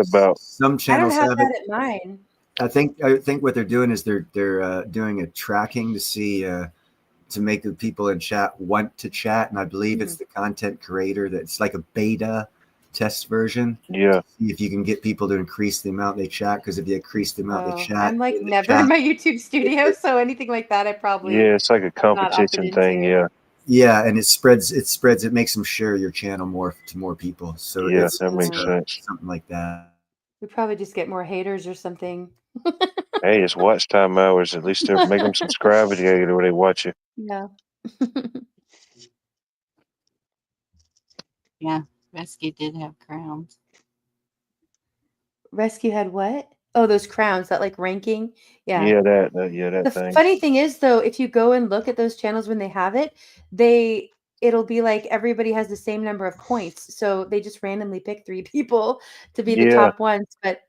about? Some I don't channels have have that it. at mine. I think what they're doing is they're doing a tracking to see to make the people in chat want to chat, and I believe it's the content creator that's like a beta test version. Yeah. See if you can get people to increase the amount they chat, because if you increase the amount they chat, I'm like in the never chat, in my YouTube studio, so anything like that I probably Yeah, it's like a not opted competition thing. into. Yeah. and it spreads, it makes them share your channel more to more people. So Yeah, it's that makes sense. something like that. We probably just get more haters or something. Hey, it's watch time hours. At least they'll make them subscribe to you where they watch you. Yeah. Yeah, Rescue did have crowns. Rescue had what? Oh, those crowns, that like ranking. Yeah. Yeah, that The thing. funny thing is though, if you go and look at those channels when they have it, it'll be like everybody has the same number of points. So they just randomly pick 3 people to be the Yeah. top ones, but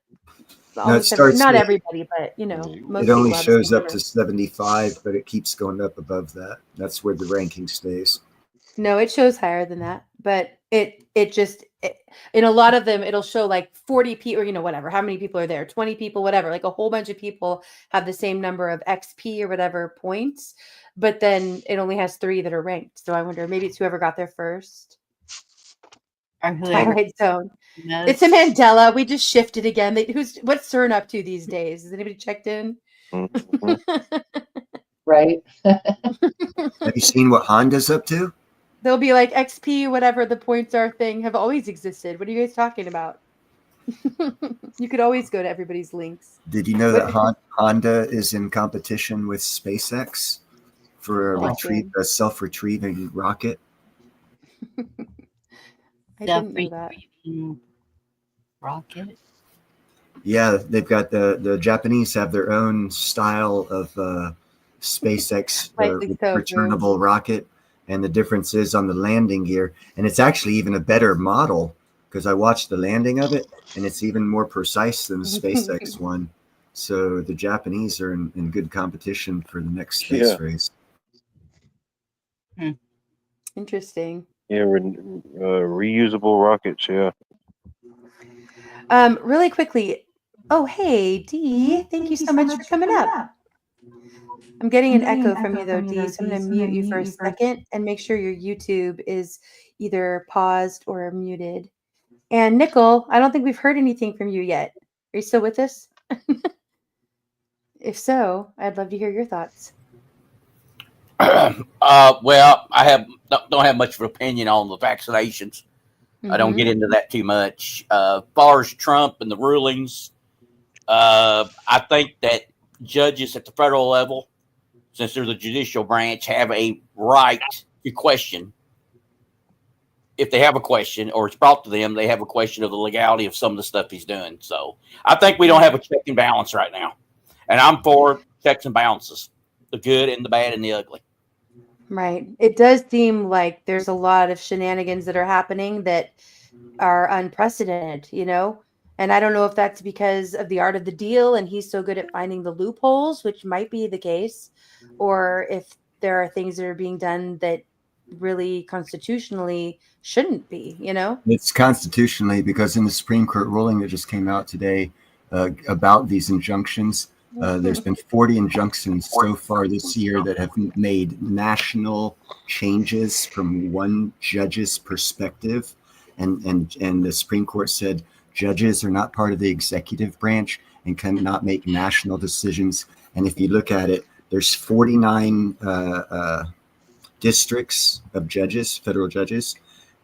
No, it starts not with, everybody, but you know, most it only people have the same shows up number. to 75, but it keeps going up above that. That's where the ranking stays. No, it shows higher than that, but in a lot of them it'll show like 40 people, or you know, whatever, how many people are there, 20 people, whatever, like a whole bunch of people have the same number of XP or whatever points, but then it only has 3 that are ranked. So I wonder, maybe it's whoever got there first. Or whoever Twilight Zone. knows. It's a Mandela. We just shifted again. What's CERN up to these days? Has anybody checked in? Mhm. Right. Have you seen what Honda's up to? They'll be like XP, whatever the points are thing have always existed. What are you guys talking about? You could always go to everybody's links. Did you know that Honda is in competition with SpaceX for a self-retrieving rocket? I didn't know that. Rocket. Yeah, they've got the Japanese have their own style of SpaceX returnable rocket, and the difference is on the landing gear, and it's actually even a better model because I watched the landing of it, and it's even more precise than the SpaceX one. So the Japanese are in good competition for the next space race. Interesting. Yeah, reusable rockets. Yeah. Really quickly. Oh, hey, Dee. Thank you so much for coming up. I'm getting an echo from you though, Dee, so I'm going to mute you for a second and make sure your YouTube is either paused or muted. And Nickel, I don't think we've heard anything from you yet. Are you still with us? If so, I'd love to hear your thoughts. Well, I don't have much of an opinion on the vaccinations. I don't get into that too much. As far as Trump and the rulings, I think that judges at the federal level, since they're the judicial branch, have a right to question. If they have a question or it's brought to them, they have a question of the legality of some of the stuff he's doing. So I think we don't have a check and balance right now. And I'm for checks and balances, the good and the bad and the ugly. Right. It does seem like there's a lot of shenanigans that are happening that are unprecedented, you know? And I don't know if that's because of the art of the deal and he's so good at finding the loopholes, which might be the case, or if there are things that are being done that really constitutionally shouldn't be, you know? It's constitutionally, because in the Supreme Court ruling that just came out today about these injunctions, there's been 40 injunctions so far this year that have made national changes from one judge's perspective. And the Supreme Court said judges are not part of the executive branch and cannot make national decisions. And if you look at it, there's 49 districts of judges, federal judges.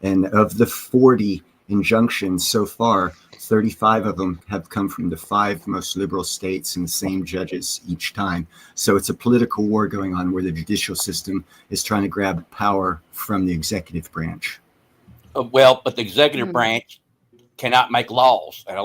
And of the 40 injunctions so far, 35 of them have come from the 5 most liberal states and the same judges each time. So it's a political war going on where the judicial system is trying to grab power from the executive branch. Well, but the executive branch cannot make laws. And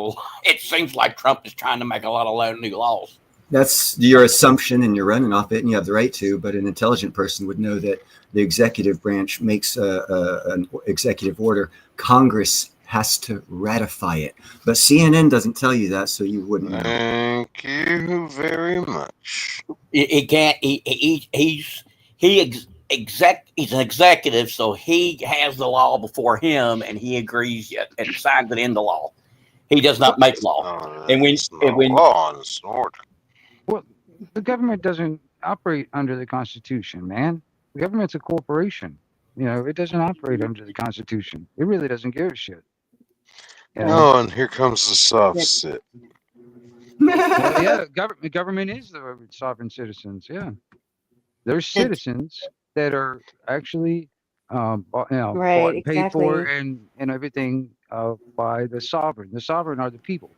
it seems like Trump is trying to make a lot of new laws. That's your assumption, and you're running off it, and you have the right to. But an intelligent person would know that the executive branch makes an executive order. Congress has to ratify it. But CNN doesn't tell you that, so you wouldn't know. Thank you very much. He can't. He's an executive, so he has the law before him, and he agrees and signs it into law. He does not make law. And when It's not law and it's an order. Well, the government doesn't operate under the Constitution, man. The government's a corporation. You know, it doesn't operate under the Constitution. It really doesn't give a shit. You know? Oh, and here comes the soft sit. Well, yeah, government is the sovereign citizens. Yeah, there's citizens that are actually, bought Right, and paid for exactly. and everything by the sovereign. The sovereign are the people.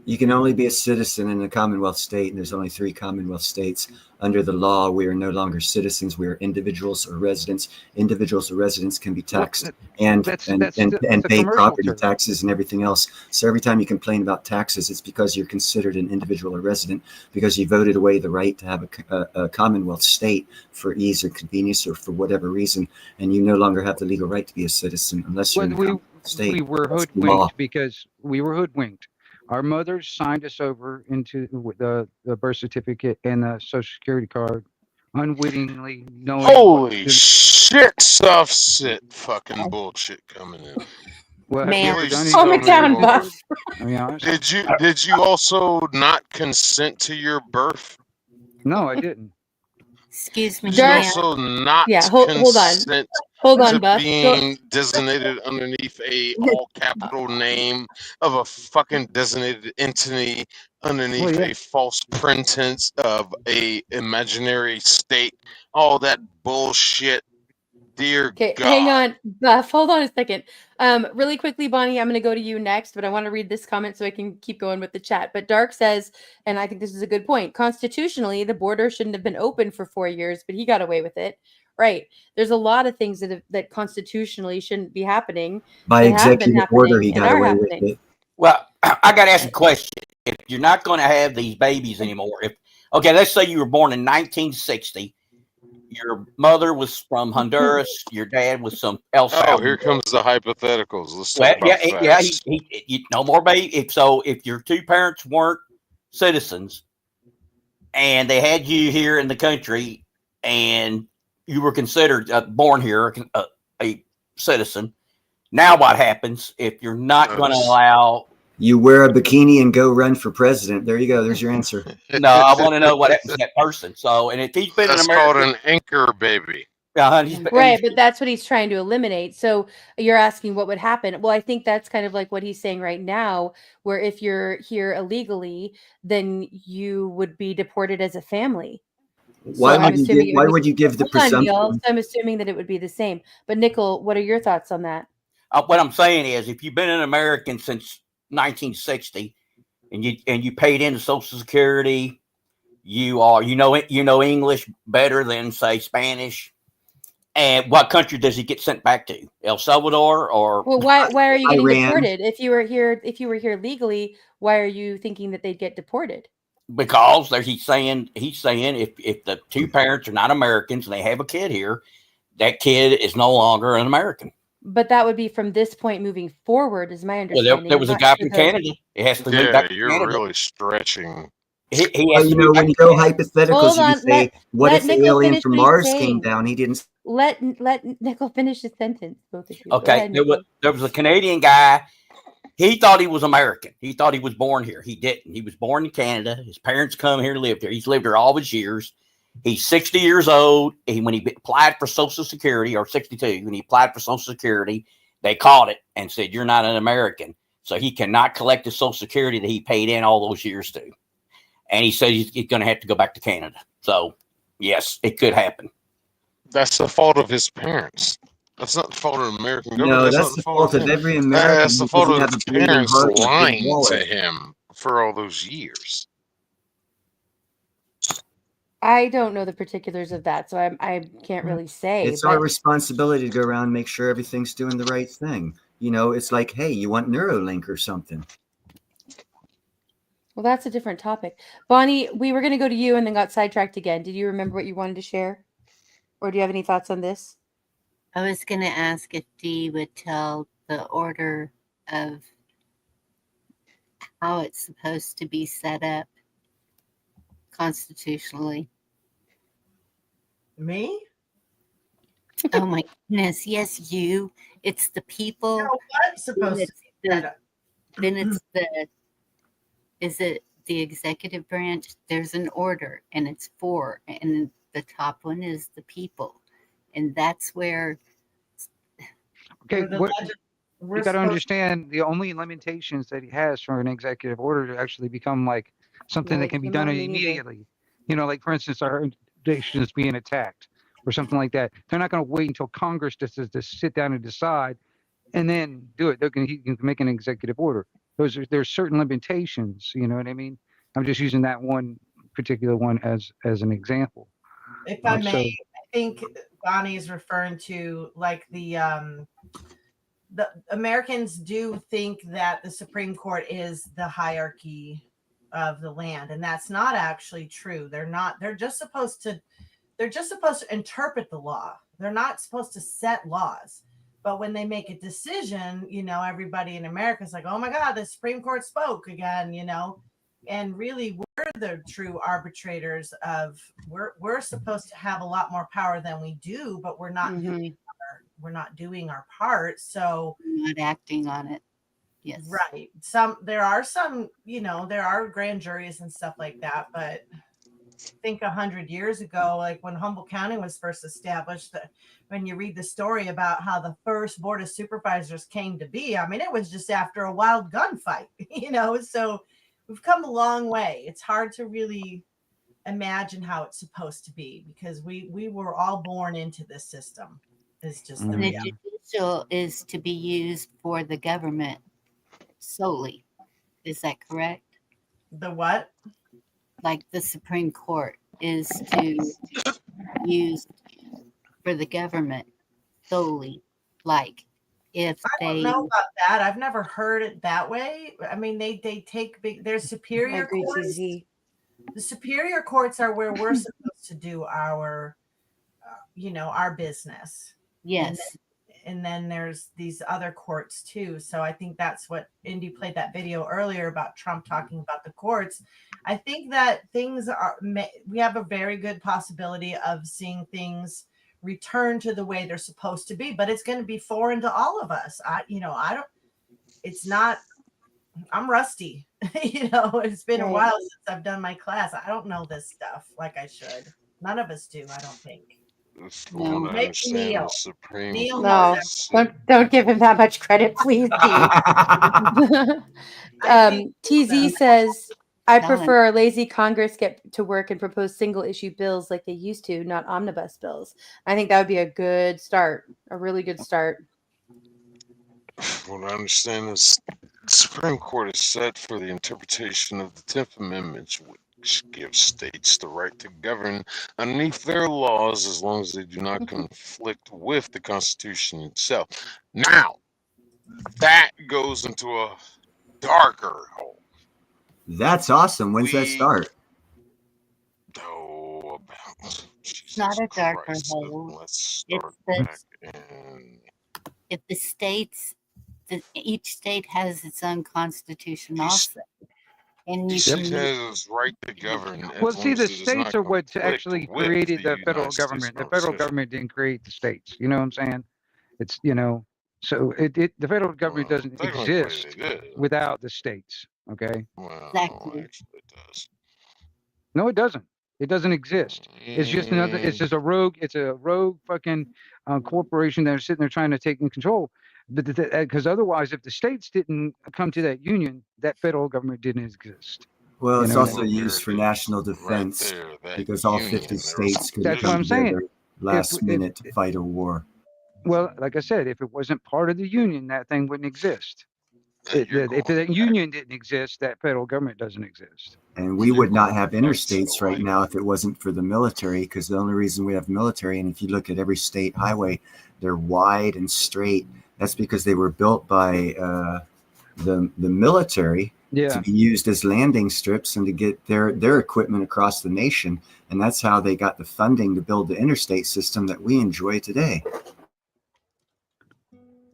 You can only be a citizen in a Commonwealth state, and there's only 3 Commonwealth states. Under the law, we are no longer citizens. We are individuals or residents. Individuals or residents can be taxed and That's pay commercial property term. taxes and everything else. So every time you complain about taxes, it's because you're considered an individual or resident, because you voted away the right to have a Commonwealth state for ease or convenience or for whatever reason, and you no longer have the legal right to be a citizen unless you're in a Well, Commonwealth state. we were That's the law. hoodwinked because we were hoodwinked. Our mothers signed us over into the birth certificate and the social security card, unwittingly knowing. Holy shit, soft sit fucking bullshit coming in. Well, have you Ma'am. ever done Please Calm tell it anything me down, more. stupid? Buff. I mean, honestly. Did you also not consent to your birth? No, I didn't. Excuse me, Did you Dark. ma'am. also not Yeah, hold on. consent Hold on, to Buff. being designated underneath a all capital name of a fucking designated entity underneath Well, yeah. a false pretense of a imaginary state? All that bullshit. Dear Okay, God. hang on, Buff. Hold on a second. Really quickly, Bonnie, I'm going to go to you next, but I want to read this comment so I can keep going with the chat. But Dark says, and I think this is a good point. Constitutionally, the border shouldn't have been open for 4 years, but he got away with it. Right. There's a lot of things that constitutionally shouldn't be happening. By that have been executive order, happening he and got are away with happening. it. Well, I got to ask a question. If you're not going to have these babies anymore, let's say you were born in 1960. Your mother was from Honduras. Your dad was from El Salvador. Oh, here comes the hypotheticals. Let's Well, talk about facts. no more baby. If your 2 parents weren't citizens and they had you here in the country and you were considered born here a citizen, now what happens if you're not going to allow? You wear a bikini and go run for president. There you go. There's your answer. No, I want to know what happens to that person. So, and if he's been That's in America, called an anchor baby. Right, but that's what he's trying to eliminate. So you're asking what would happen. Well, I think that's kind of like what he's saying right now, where if you're here illegally, then you would be deported as a family. Why would you give the presumption? So I'm assuming that it would be the same. But Nickel, what are your thoughts on that? What I'm saying is, if you've been an American since 1960 and you paid into Social Security, you know English better than say Spanish. And what country does he get sent back to? El Salvador or? Well, why are you getting Iran. deported? If you were here legally, why are you thinking that they'd get deported? Because he's saying if the 2 parents are not Americans and they have a kid here, that kid is no longer an American. But that would be from this point moving forward, is my understanding. Well, there was a guy from Canada. It has to move back to you're Canada. really stretching. Well, when you go hypotheticals, you say, what if the alien from Mars came down? He didn't. Let Nickel finish his sentence, both of you. Okay, there was a Canadian guy. He thought he was American. He thought he was born here. He didn't. He was born in Canada. His parents come here, lived here. He's lived here all his years. He's 60 years old. When he applied for Social Security, or 62, when he applied for Social Security, they caught it and said, you're not an American. So he cannot collect the Social Security that he paid in all those years to. And he said he's going to have to go back to Canada. So, yes, it could happen. That's the fault of his parents. That's not the fault of the American government. No, that's the fault of every American. That's the fault of have his a bleeding parents heart and a big lying wallet. to him for all those years. I don't know the particulars of that, so I can't really say. It's our responsibility to go around and make sure everything's doing the right thing. You know, it's like, hey, you want Neuralink or something. Well, that's a different topic. Bonnie, we were going to go to you and then got sidetracked again. Did you remember what you wanted to share? Or do you have any thoughts on this? I was going to ask if Dee would tell the order of how it's supposed to be set up constitutionally. Me? Oh my goodness. Yes, you. It's the people. No, what's supposed to be set up? then it's is it the executive branch? There's an order and it's for, and the top one is the people. And that's where, Okay, We're what we're you got to supposed understand, the only limitations that he has for an executive order to actually become like something that Right, can be I'm done not me either. immediately. You know, like for instance, our nation is being attacked or something like that. They're not going to wait until Congress just to sit down and decide and then do it. He can make an executive order. There's certain limitations. You know what I mean? I'm just using that one particular one as an example. if I may, So I think Bonnie is referring to like the Americans do think that the Supreme Court is the hierarchy of the land, and that's not actually true. They're not. They're just supposed to interpret the law. They're not supposed to set laws. But when they make a decision, everybody in America is like, oh my God, the Supreme Court spoke again, and really we're the true arbitrators of we're supposed to have a lot more power than we do, but we're not doing our part. So not acting on it. Yes. right. There are grand juries and stuff like that, but I think 100 years ago, like when Humboldt County was first established, when you read the story about how the first board of supervisors came to be, I mean, it was just after a wild gunfight, so we've come a long way. It's hard to really imagine how it's supposed to be because we were all born into this system. It's just the And the reality. judicial is to be used for the government solely. Is that correct? The what? Like the Supreme Court is to use for the government solely. Like if I don't know about that. I've never heard it that way. I mean, they take there's I superior agree, courts. TZ. The superior courts are where we're supposed to do our, our business. yes, And then there's these other courts too. So I think that's what Indy played that video earlier about Trump talking about the courts. I think that we have a very good possibility of seeing things return to the way they're supposed to be, but it's going to be foreign to all of us. I'm rusty. It's been a Right. while since I've done my class. I don't know this stuff like I should. None of us do, I don't think. From what I Maybe understand, Neil. the Supreme Neil Court No, said don't give him that much credit, please, D. I think TZ says, I Tell him. prefer a lazy Congress get to work and propose single issue bills like they used to, not omnibus bills. I think that would be a good start, a really good start. what I understand is the Supreme Court is set for the interpretation of the 10th Amendment, which gives states the right to govern underneath their laws as long as they do not conflict with the Constitution itself. Now, that goes into a darker hole. That's awesome. When's that start? Oh, about Jesus not a darker Christ. hole. Let's start It's back in. if the states, each state has its own constitution also, and you Each can state has right to govern. well, as see, long the as it does states not are what conflict actually with created the federal United States government. The federal Constitution. government didn't create the states. You know what I'm saying? It's so the federal government Well, doesn't technically exist they did. without the states. Okay? Well, Exactly. actually it does. No, it doesn't. It doesn't exist. It's just another. It's just a rogue. It's a rogue fucking corporation that are sitting there trying to take in control. But because otherwise, if the states didn't come to that union, that federal government didn't exist. Well, You it's know, also Well, used there for it is. national Right defense there, that because all union, 50 there was states could That's what come I'm saying. together last If- minute to fight a war. Well, like I said, if it wasn't part of the union, that thing wouldn't exist. you're If going that back. union didn't exist, that federal government doesn't exist. And we You're would not going have back to interstates right like now if it wasn't for the military, because the only reason we have military, and if you look at every state highway, they're wide and straight. That's because they were built by the military to Yeah. be used as landing strips and to get their equipment across the nation. And that's how they got the funding to build the interstate system that we enjoy today.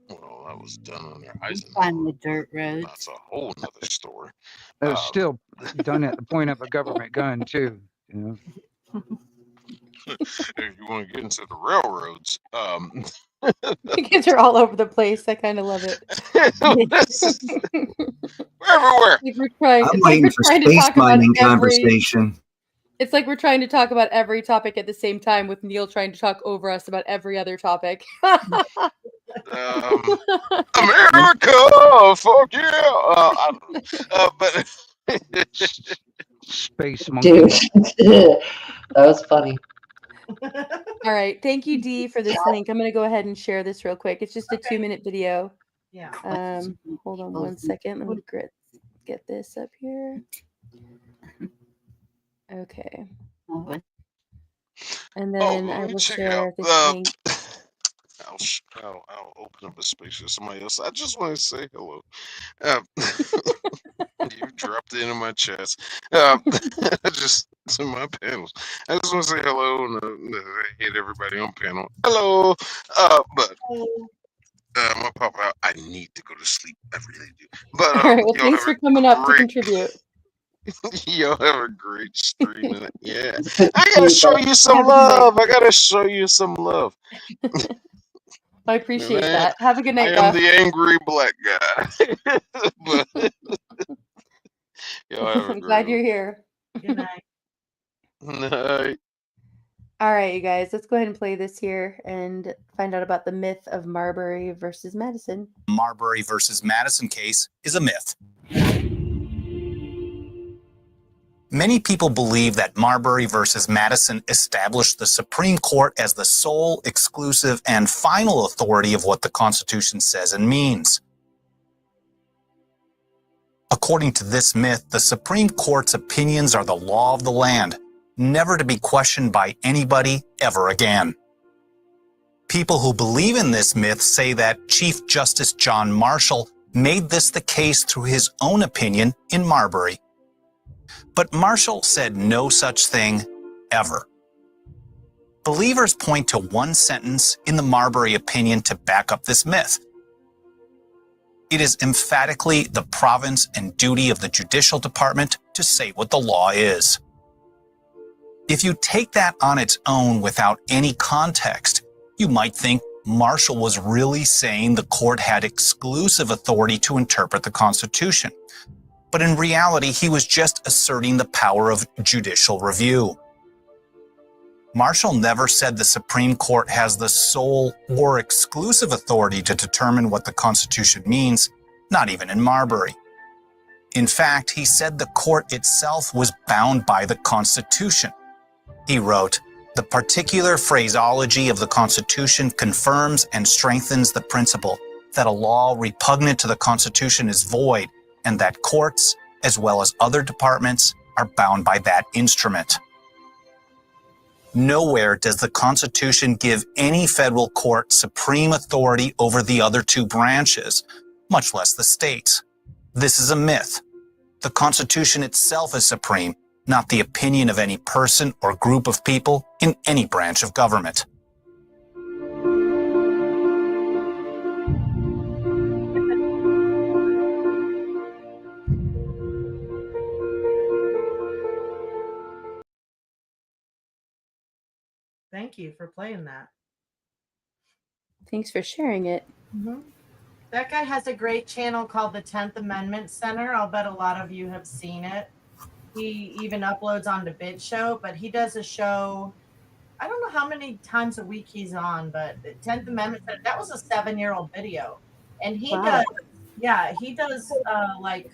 well, that was done under find Eisenhower. the dirt That's roads. a whole nother story. It was still done at the point of a government gun too. You know. If you want to get into the railroads, Kids are all over the place. I kind of love it. we're everywhere. Like we're trying. I'm It's like waiting we're for trying to space talk about mining every. conversation. It's like we're trying to talk about every topic at the same time, with Neil trying to talk over us about every other topic. America, fuck yeah! But Space monkey. Dude, that was funny. All right, thank you, Dee, for this link. I'm going to go ahead and share this real quick. It's just a 2-minute video. Yeah. Hold on one second. Let me get this up here. Okay. And then let I me will check share out. this link. I'll open up a space for somebody else. I just want to say hello. You dropped it into my chest. Just to my panels. I just want to say hello and hit everybody on panel. Hello. But I'm gonna pop out. I need to go to sleep. I really do. But All right. Well, y'all thanks have for coming up to great. contribute. Y'all have a great stream. And yeah, It's good to I see gotta you, show bud. you some Have a good night. love. I gotta show you some love. I appreciate Man, that. Have a good I night, am Ruff. the angry black guy. But y'all have a I'm great glad one. you're here. Good night. Night. All right, you guys, let's go ahead and play this here and find out about the myth of Marbury versus Madison. Marbury versus Madison case is a myth. Many people believe that Marbury versus Madison established the Supreme Court as the sole, exclusive, and final authority of what the Constitution says and means. According to this myth, the Supreme Court's opinions are the law of the land, never to be questioned by anybody ever again. People who believe in this myth say that Chief Justice John Marshall made this the case through his own opinion in Marbury. But Marshall said no such thing, ever. Believers point to one sentence in the Marbury opinion to back up this myth. It is emphatically the province and duty of the judicial department to say what the law is. If you take that on its own without any context, you might think Marshall was really saying the court had exclusive authority to interpret the Constitution. But in reality, he was just asserting the power of judicial review. Marshall never said the Supreme Court has the sole or exclusive authority to determine what the Constitution means, not even in Marbury. In fact, he said the court itself was bound by the Constitution. He wrote, "The particular phraseology of the Constitution confirms and strengthens the principle that a law repugnant to the Constitution is void, and that courts, as well as other departments, are bound by that instrument." Nowhere does the Constitution give any federal court supreme authority over the other two branches, much less the states. This is a myth. The Constitution itself is supreme, not the opinion of any person or group of people in any branch of government. Thank you for playing that. Thanks for sharing it. Mm-hmm. That guy has a great channel called the 10th Amendment Center. I'll bet a lot of you have seen it. He even uploads onto BitShow, but he does a show. I don't know how many times a week he's on, but the 10th Amendment Center, that was a 7-year-old video. And he does like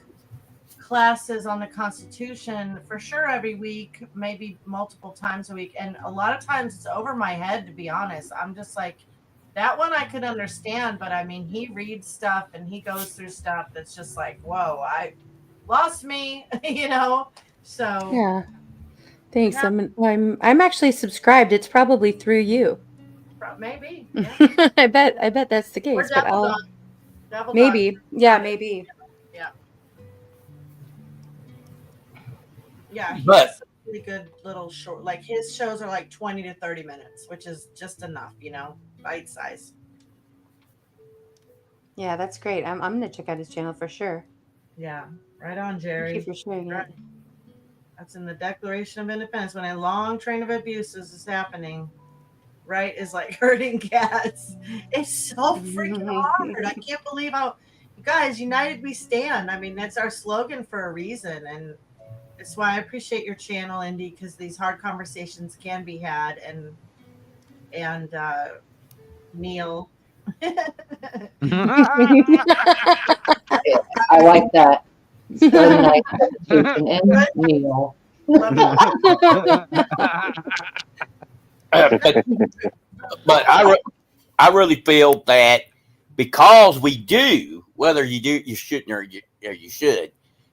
classes on the Constitution for sure every week, maybe multiple times a week. And a lot of times it's over my head, to be honest. I'm just like, that one I could understand, but I mean, he reads stuff and he goes through stuff that's just like, whoa, I lost me, you know? So Yeah. Thanks. Yeah. I'm actually subscribed. It's probably through you. Maybe. Yeah. I bet that's the Or case. But Devil Dog. Devil Dog. maybe. Yeah, maybe. Yeah. Yeah, he But- has some really good little short, like his shows are like 20 to 30 minutes, which is just enough, you know, bite size. Yeah, that's great. I'm gonna check out his channel for sure. Yeah. Right on, Jerry. Thank you for sharing it. That's in the Declaration of Independence. When a long train of abuses is happening, right, is like herding cats. It's so freaking hard. I can't believe how, you guys, united we stand. I mean, that's our slogan for a reason. And it's why I appreciate your channel, Indy, because these hard conversations can be had. And Neil. I like that. Spell a nice substitution and Neil. But I really feel that because we do, whether you do, you shouldn't, or you should,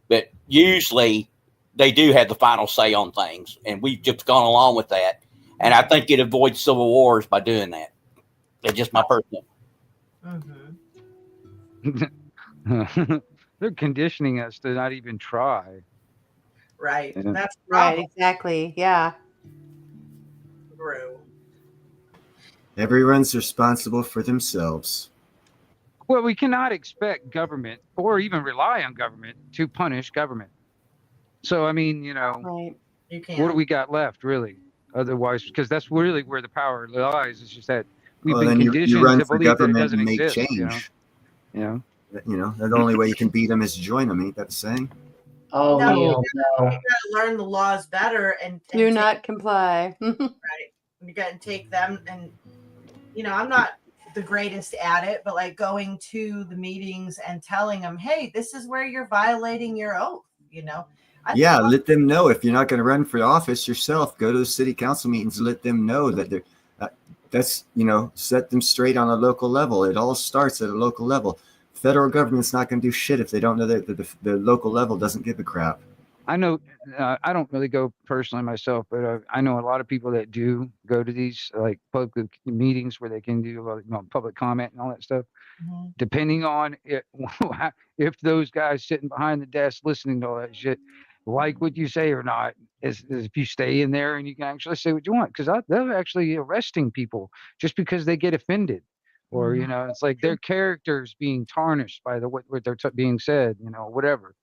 but usually they do have the final say on things, and we've just gone along with that. And I think it avoids civil wars by doing that. It's just my personal. They're conditioning us to not even try. Right. Yeah. That's the Right, problem. exactly. Yeah. True. Everyone's responsible for themselves. Well, we cannot expect government or even rely on government to punish government. So, I mean, you know, Right. You what do can't. we got left, really? Otherwise, because that's really where the power lies. It's just that we've Well, been then you conditioned run to for believe that it government doesn't and make exist. You know, change. you know. The only way you can beat them is join them. Ain't that the saying? Oh, No, Neil, no. you gotta learn the laws better and Do take, not comply. right. You gotta take them, and I'm not the greatest at it, but like going to the meetings and telling them, hey, this is where you're violating your oath. Yeah, let them know. If you're not going to run for office yourself, go to the city council meetings and let them know that they're that's set them straight on a local level. It all starts at a local level. Federal government's not going to do shit if they don't know that the local level doesn't give a crap. I know I don't really go personally myself, but I know a lot of people that do go to these like public meetings where they can do public comment and all that stuff. Depending on it, if those guys sitting behind the desk listening to all that shit like what you say or not, is if you stay in there and you can actually say what you want, because they're actually arresting people just because they get offended. Or it's like their characters being tarnished by what they're being said, whatever,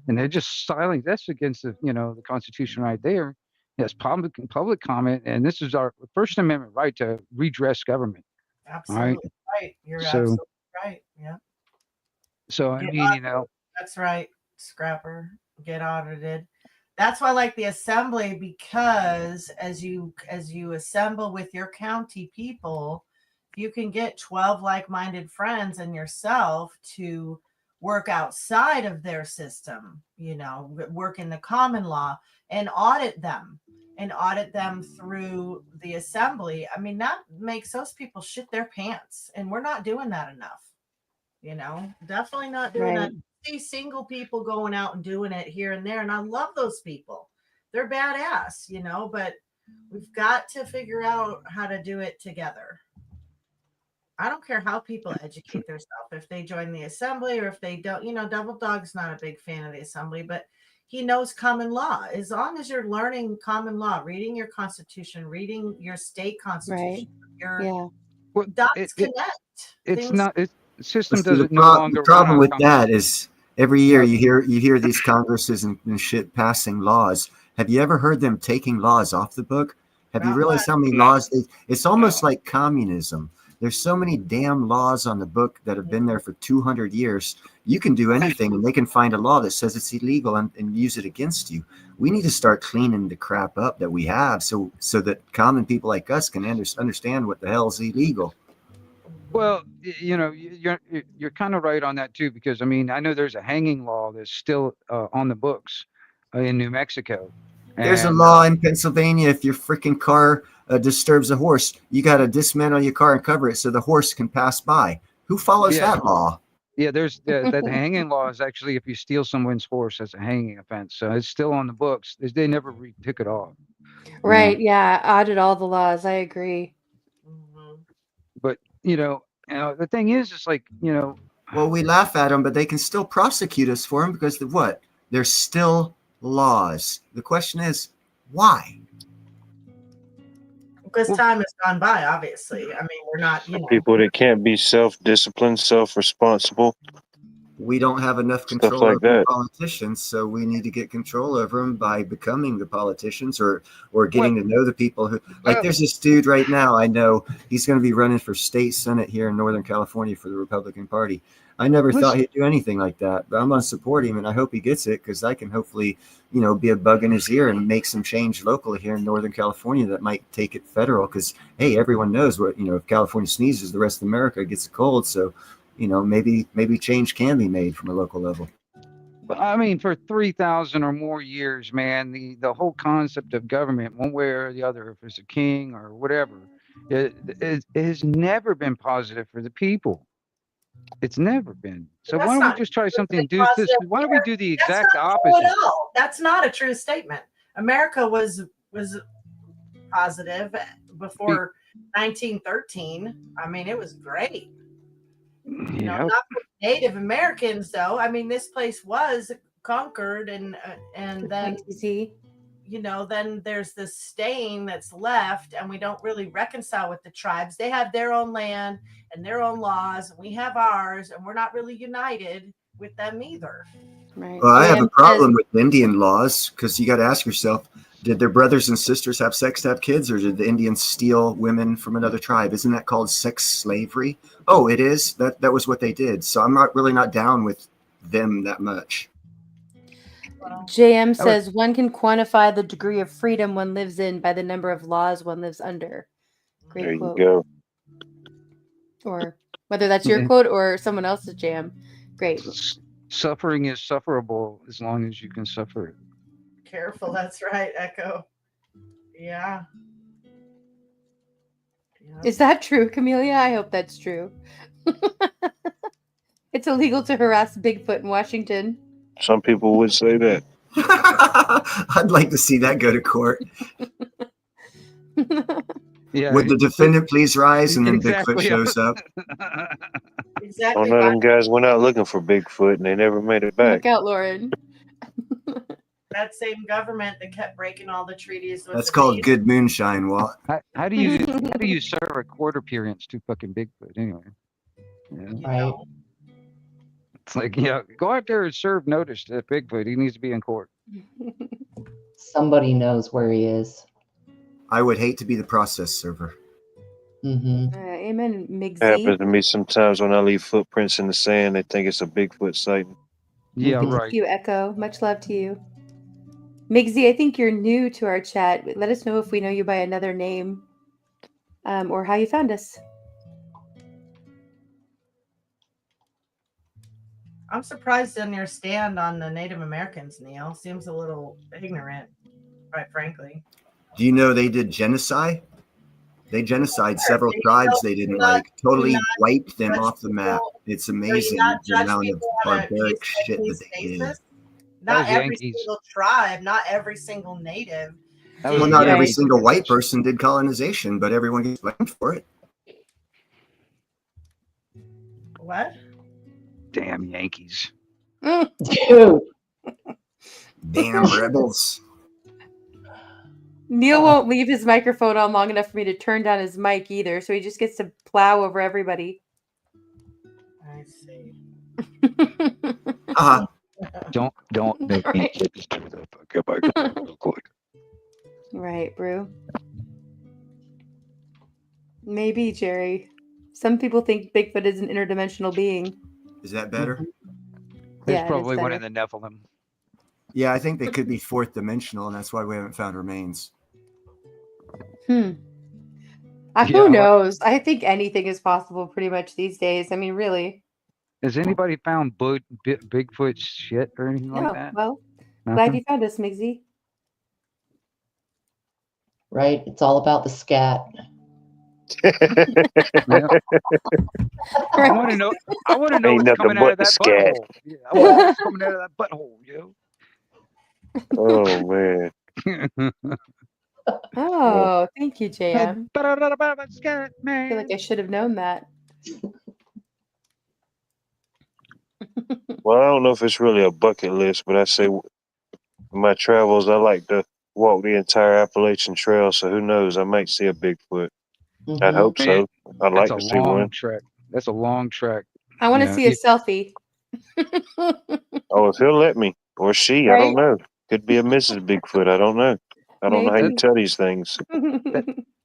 and they're just silent. That's against the Constitution right there. Yes, public comment, and this is our First Amendment right to redress government. Absolutely right. You're So, absolutely right. Yeah. so I Get mean, audited. That's right, Scrapper. Get audited. That's why I like the assembly, because as you assemble with your county people, you can get 12 like-minded friends and yourself to work outside of their system, work in the common law and audit them through the assembly. I mean, that makes those people shit their pants, and we're not doing that enough. Definitely not doing that. Right. See single people going out and doing it here and there, and I love those people. They're badass, but we've got to figure out how to do it together. I don't care how people educate themselves, if they join the assembly or if they don't. Double Dog's not a big fan of the assembly, but he knows common law. As long as you're learning common law, reading your constitution, reading your state constitution, Yeah. well, dots connect. it's not. The system See, the doesn't no longer run problem on with common that sense. is every year you hear these congresses and shit passing laws. Have you ever heard them taking laws off the book? Have you realized how many laws it's almost like communism. There's so many damn laws on the book that have been there for 200 years. You can do anything and they can find a law that says it's illegal and use it against you. We need to start cleaning the crap up that we have so that common people like us can understand what the hell is illegal. Well, you're kind of right on that too, because I mean, I know there's a hanging law that's still on the books in New Mexico. There's a law in Pennsylvania. If your freaking car disturbs a horse, you got to dismantle your car and cover it so the horse can pass by. Who follows that law? Yeah, there's that hanging law is actually if you steal someone's horse, that's a hanging offense. So it's still on the books. They never took it off. Right. Yeah. Audit all the laws. I agree. But the thing is, it's like Well, we laugh at them, but they can still prosecute us for them because what? They're still laws. The question is, why? Because time has gone by, obviously. I mean, we're not, People that can't be self-disciplined, self-responsible. we don't have enough Stuff control like over the that. politicians, so we need to get control over them by becoming the politicians or getting to know the people who like. There's this dude right now I know. He's going to be running for state senate here in Northern California for the Republican Party. I never thought he'd do anything like that, but I'm going to support him, and I hope he gets it because I can hopefully, be a bug in his ear and make some change locally here in Northern California that might take it federal. Because hey, everyone knows what if California sneezes, the rest of America gets a cold. So, maybe change can be made from a local level. But I mean, for 3,000 or more years, man, the whole concept of government, one way or the other, if it's a king or whatever, it has never been positive for the people. It's never been. So why don't we just try something? Why don't we do the exact opposite? At all. That's not a true statement. America was positive before 1913. I mean, it was great. Not for Native Americans, though. I mean, this place was conquered, and then then there's this stain that's left, and we don't really reconcile with the tribes. They have their own land and their own laws, and we have ours, and we're not really united with them either. Right. Well, I have a problem with Indian laws because you got to ask yourself, did their brothers and sisters have sex to have kids, or did the Indians steal women from another tribe? Isn't that called sex slavery? Oh, it is? That was what they did. So I'm not down with them that much. JM says one can quantify the degree of freedom one lives in by the number of laws one lives under. Great There quote. you go. Or whether that's your quote or someone else's jam. Great. Suffering is sufferable as long as you can suffer it. Careful, that's right, Echo. Yeah. Is that true, Camellia? I hope that's true. It's illegal to harass Bigfoot in Washington. Some people would say that. I'd like to see that go to court. Yeah. Would the defendant please rise? And then Exactly. Bigfoot shows up. Exactly. One of them guys went out looking for Bigfoot and they never made it back. Look out, Lauren. That same government that kept breaking all the treaties. That's called good moonshine, Walt. How do you serve a court appearance to fucking Bigfoot anyway? Right. It's like, go out there and serve notice to Bigfoot. He needs to be in court. Somebody knows where he is. I would hate to be the process server. Mm-hmm. Amen, It happens Migsy. to me sometimes when I leave footprints in the sand. They think it's a Bigfoot sighting. Yeah, Thank right. you, Echo. Much love to you. Migsy, I think you're new to our chat. Let us know if we know you by another name or how you found us. I'm surprised on your stand on the Native Americans, Neil. Seems a little ignorant, quite frankly. Do you know they did genocide? They genocide several tribes they didn't like. Totally wiped them off the map. It's amazing the amount of barbaric shit that they did. Not every single tribe, not every single native. Well, not every single white person did colonization, but everyone gets blamed for it. What? Damn Yankees. Dude. Damn rebels. Neil won't leave his microphone on long enough for me to turn down his mic either, so he just gets to plow over everybody. I see. Don't make me get this to the fucking microphone real quick. Right, Brew. Maybe, Jerry. Some people think Bigfoot is an interdimensional being. Is that better? There's Yeah, probably it's one better. in the Nephilim. Yeah, I think they could be fourth dimensional, and that's why we haven't found remains. Who knows? I think anything is possible pretty much these days. I mean, really. Has anybody found Bigfoot shit or anything like that? Well, Nothing? glad you found us, Migsy. Right? It's all about the scat. I want to know. I want to know Ain't what's nothing coming out but of the that scat. butthole. Yeah, I want to know what's coming out of that butthole, yo. Oh man. Oh, thank you, JM. Scat, I man. feel like I should have known that. Well, I don't know if it's really a bucket list, but I say in my travels, I like to walk the entire Appalachian Trail. So who knows? I might see a Bigfoot. I'd hope so. I'd like That's to a see long one. trek. That's a long trek. I want to Yeah, see a selfie. Oh, if he'll let me, or she, I don't Right? know. Could be a Mrs. Bigfoot. I don't know. I don't know how you Maybe. tell these things.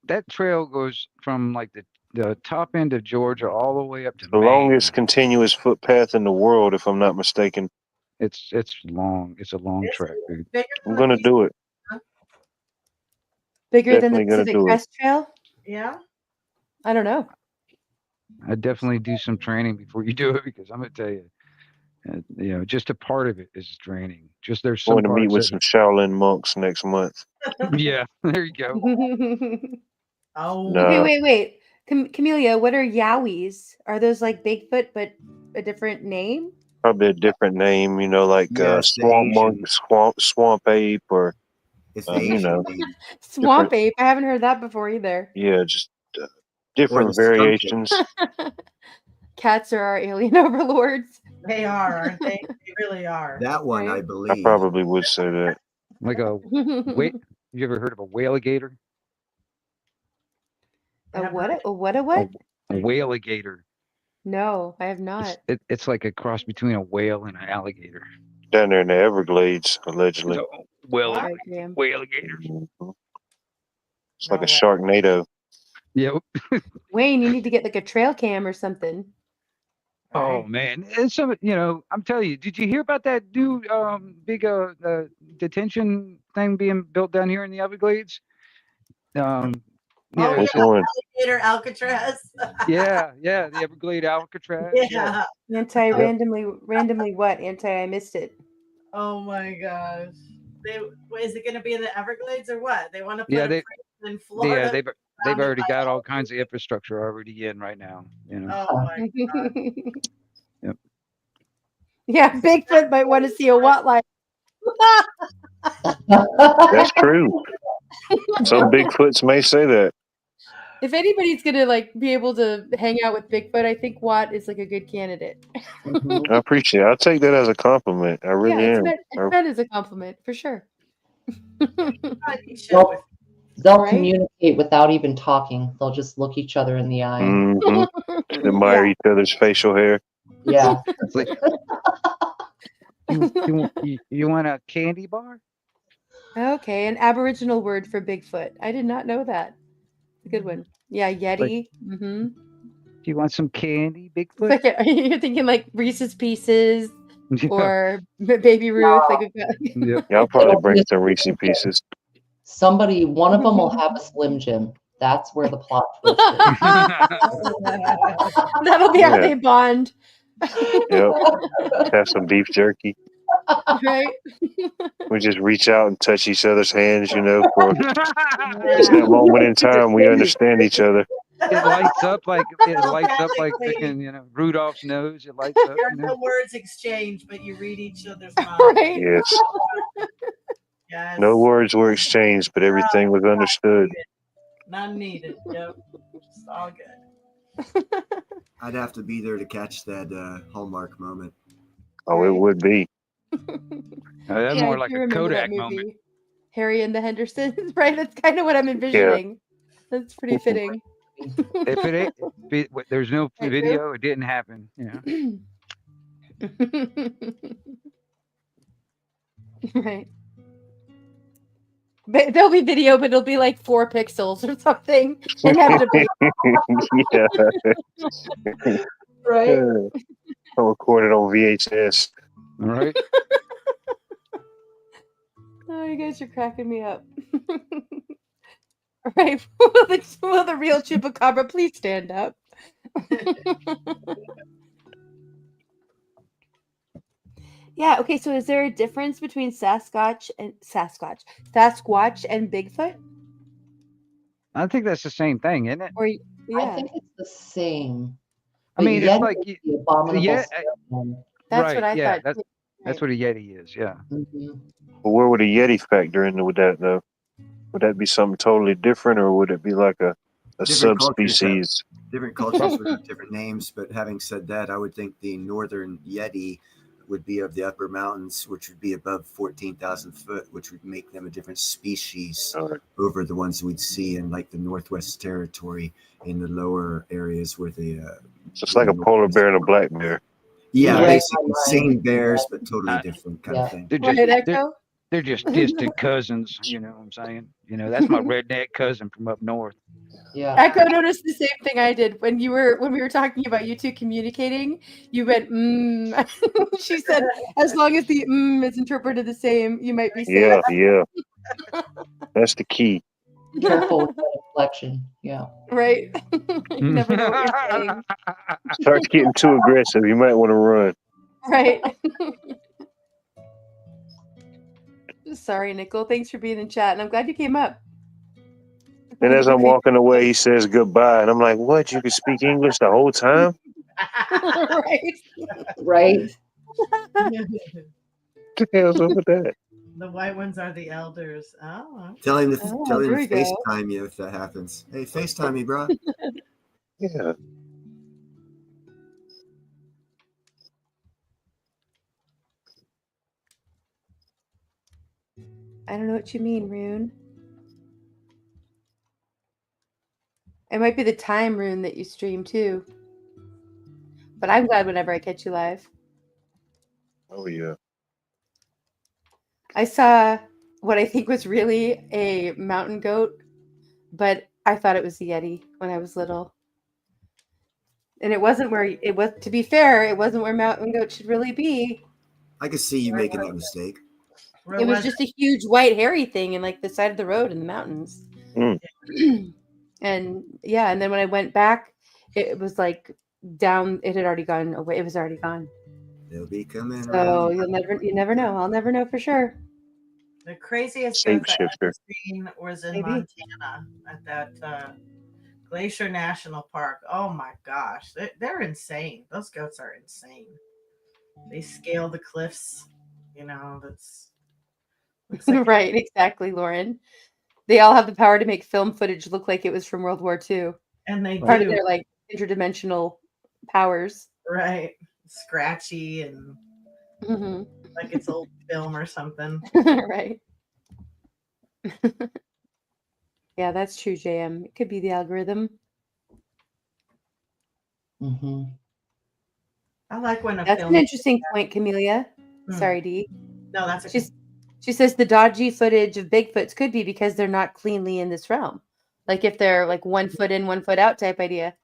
That trail goes from like the top end of Georgia all the way up to The Maine. longest continuous footpath in the world, if I'm not mistaken. It's long. It's a long track, dude. Bigger I'm than gonna the do it. Bigger than the Definitely gonna Pacific do it. Crest Trail? Yeah. I don't know. I'd definitely do some training before you do it because I'm gonna tell you, just a part of it is draining. Just there's I'm some going to meet parts with that, some Shaolin monks next month. yeah, there you go. Oh. Okay, Nah, wait. Camellia, what are yowies? Are those like Bigfoot but a different name? probably a different name, like Yeah, it's the swamp monk, Asian. swamp ape, or It's the you Asian know, name, Swamp ape. I haven't heard that before either. yeah, just or the different skunk ape. variations. Cats are our alien overlords. They are, aren't they? They really are. That one, I Right. I believe. probably would say that. Like a wait. You ever heard of a whale-gator? A Have what? heard A what? A A, what? a whale-gator. No, I have not. It's like a cross between a whale and an alligator. Down there in the Everglades, allegedly. So, whale What? Diagram. whale-gators. Mhm. It's No like a way. Sharknado. Yep. Wayne, you need to get like a trail cam or something. Oh Right. man, and some, I'm telling you, did you hear about that new big detention thing being built down here in the Everglades? Oh Yeah, Which yeah, one? alligator Alcatraz. yeah, the Everglade Alcatraz. Yeah. Yeah. Randomly what? I missed it. Oh my gosh. Is it going to be in the Everglades or what? They want to put Yeah, it in yeah, Florida. they've surrounded already by got all kinds of infrastructure already in right now. Oh my god. Yep. Yeah, Bigfoot might want to see a wildlife. That's true. Some Bigfoots may say that. If anybody's gonna like be able to hang out with Bigfoot, I think Watt is like a good candidate. I appreciate it. I'll take that as a compliment. I really Yeah, am. it's meant as a compliment for sure. Probably chill with They'll Right? communicate without even talking. They'll just look each other in the eye. Hmm. Admire each other's facial hair. Yeah. It's like, you want a candy bar? Okay, an Aboriginal word for Bigfoot. I did not know that. It's a good one. Yeah, Yeti. Mm-hmm. Do you want some candy, It's Bigfoot? like you're thinking like Reese's Pieces Yeah. or Baby Ruth. Like Yep. Y'all probably It'll bring be some Reese pieces. one of them will have a Slim Jim. That's where the plot twist is. that'll be how Yeah. they bond, Yep. Have some beef jerky. right? We just reach out and touch each other's hands, for just that moment in time we understand each other. It lights up like Telepathically. freaking Rudolph's nose. It lights up. There are no words exchanged, but you read each other's minds. Right. Yes. Yes. No words were exchanged, but everything was understood. None needed. Yep. It's all good. I'd have to be there to catch that Hallmark moment. Oh, it would be. That's Yeah, more I like do a remember that Kodak moment. movie. Harry and the Hendersons, right? That's kind of what I'm envisioning. That's pretty fitting. If it ain't, there's no Right, video, it didn't happen. Right. But there'll be video, but it'll be like 4 pixels or something. Inevitably. Yeah. Right? I recorded on VHS. All right. Oh, you guys are cracking me up. All right. Will the real Chupacabra please stand up? Yeah, okay, so is there a difference between Sasquatch and Bigfoot? I think that's the same thing, isn't it? Or I yeah. think it's the same. I mean, it's Yeti like is the abominable yeah, snowman. That's right. what I Yeah, thought. that's what a Yeti is. Yeah. Mhm. But where would a Yeti factor in with that, though? Would that be something totally different, or would it be like a Different cultures subspecies? Different cultures would have different names, but having said that, I would think the northern Yeti would be of the upper mountains, which would be above 14,000 foot, which would make them a different species over the ones we'd see in like the Northwest Territory in the lower areas where the So it's like a polar bear and a black bear. Yeah, You read basically my same mind. bears, but totally Uh, different kind of Yeah. thing. They're Right, just they're, Echo? they're just distant cousins. You know what I'm saying? You know, that's my redneck cousin from up north. Yeah. Echo noticed the same thing I did when we were talking about you two communicating. You went she said, as long as the is interpreted the same, you might be safe. Yeah. That's the key. Careful with that inflection. Yeah. Right? You never know what you're saying. Starts getting too aggressive. You might want to run. Right. Sorry, Nicole. Thanks for being in chat, and I'm glad you came up. And as I'm walking away, he says goodbye. And I'm like, what? You can speak English the whole time? Right. Right. What the hell's up with that? The white ones are the elders. Oh, Tell him Oh, to there we go. FaceTime you if that happens. Hey, FaceTime me, bro. Yeah. I don't know what you mean, Rune. It might be the time, Rune, that you stream too. But I'm glad whenever I catch you live. Oh, yeah. I saw what I think was really a mountain goat, but I thought it was a Yeti when I was little. And it wasn't where it was, to be fair, it wasn't where mountain goat should really be. I could see you making that mistake. where It was was just a huge white hairy thing in like the side of the road in the mountains. Mm. And yeah, and then when I went back, it was like down, it had already gone away. It was already gone. They'll be coming So around. you never know. I'll never know for sure. The craziest goats I Shapeshifter. ever seen was in Maybe. Montana at that Glacier National Park. Oh my gosh, they're insane. Those goats are insane. They scale the cliffs. You know, that's looks like Right, exactly, Lauren. They all have the power to make film footage look like it was from World War II. and they Part of do their like interdimensional powers. right, scratchy and Hmm like it's old film or something. Right. Yeah, that's true, JM. It could be the algorithm. Mm-hmm. I like when a That's film. an interesting point, Camellia. Hmm. Sorry, Dee. No, that's a She says the dodgy footage of Bigfoots could be because they're not cleanly in this realm. Like if they're like 1 foot in, 1 foot out type idea.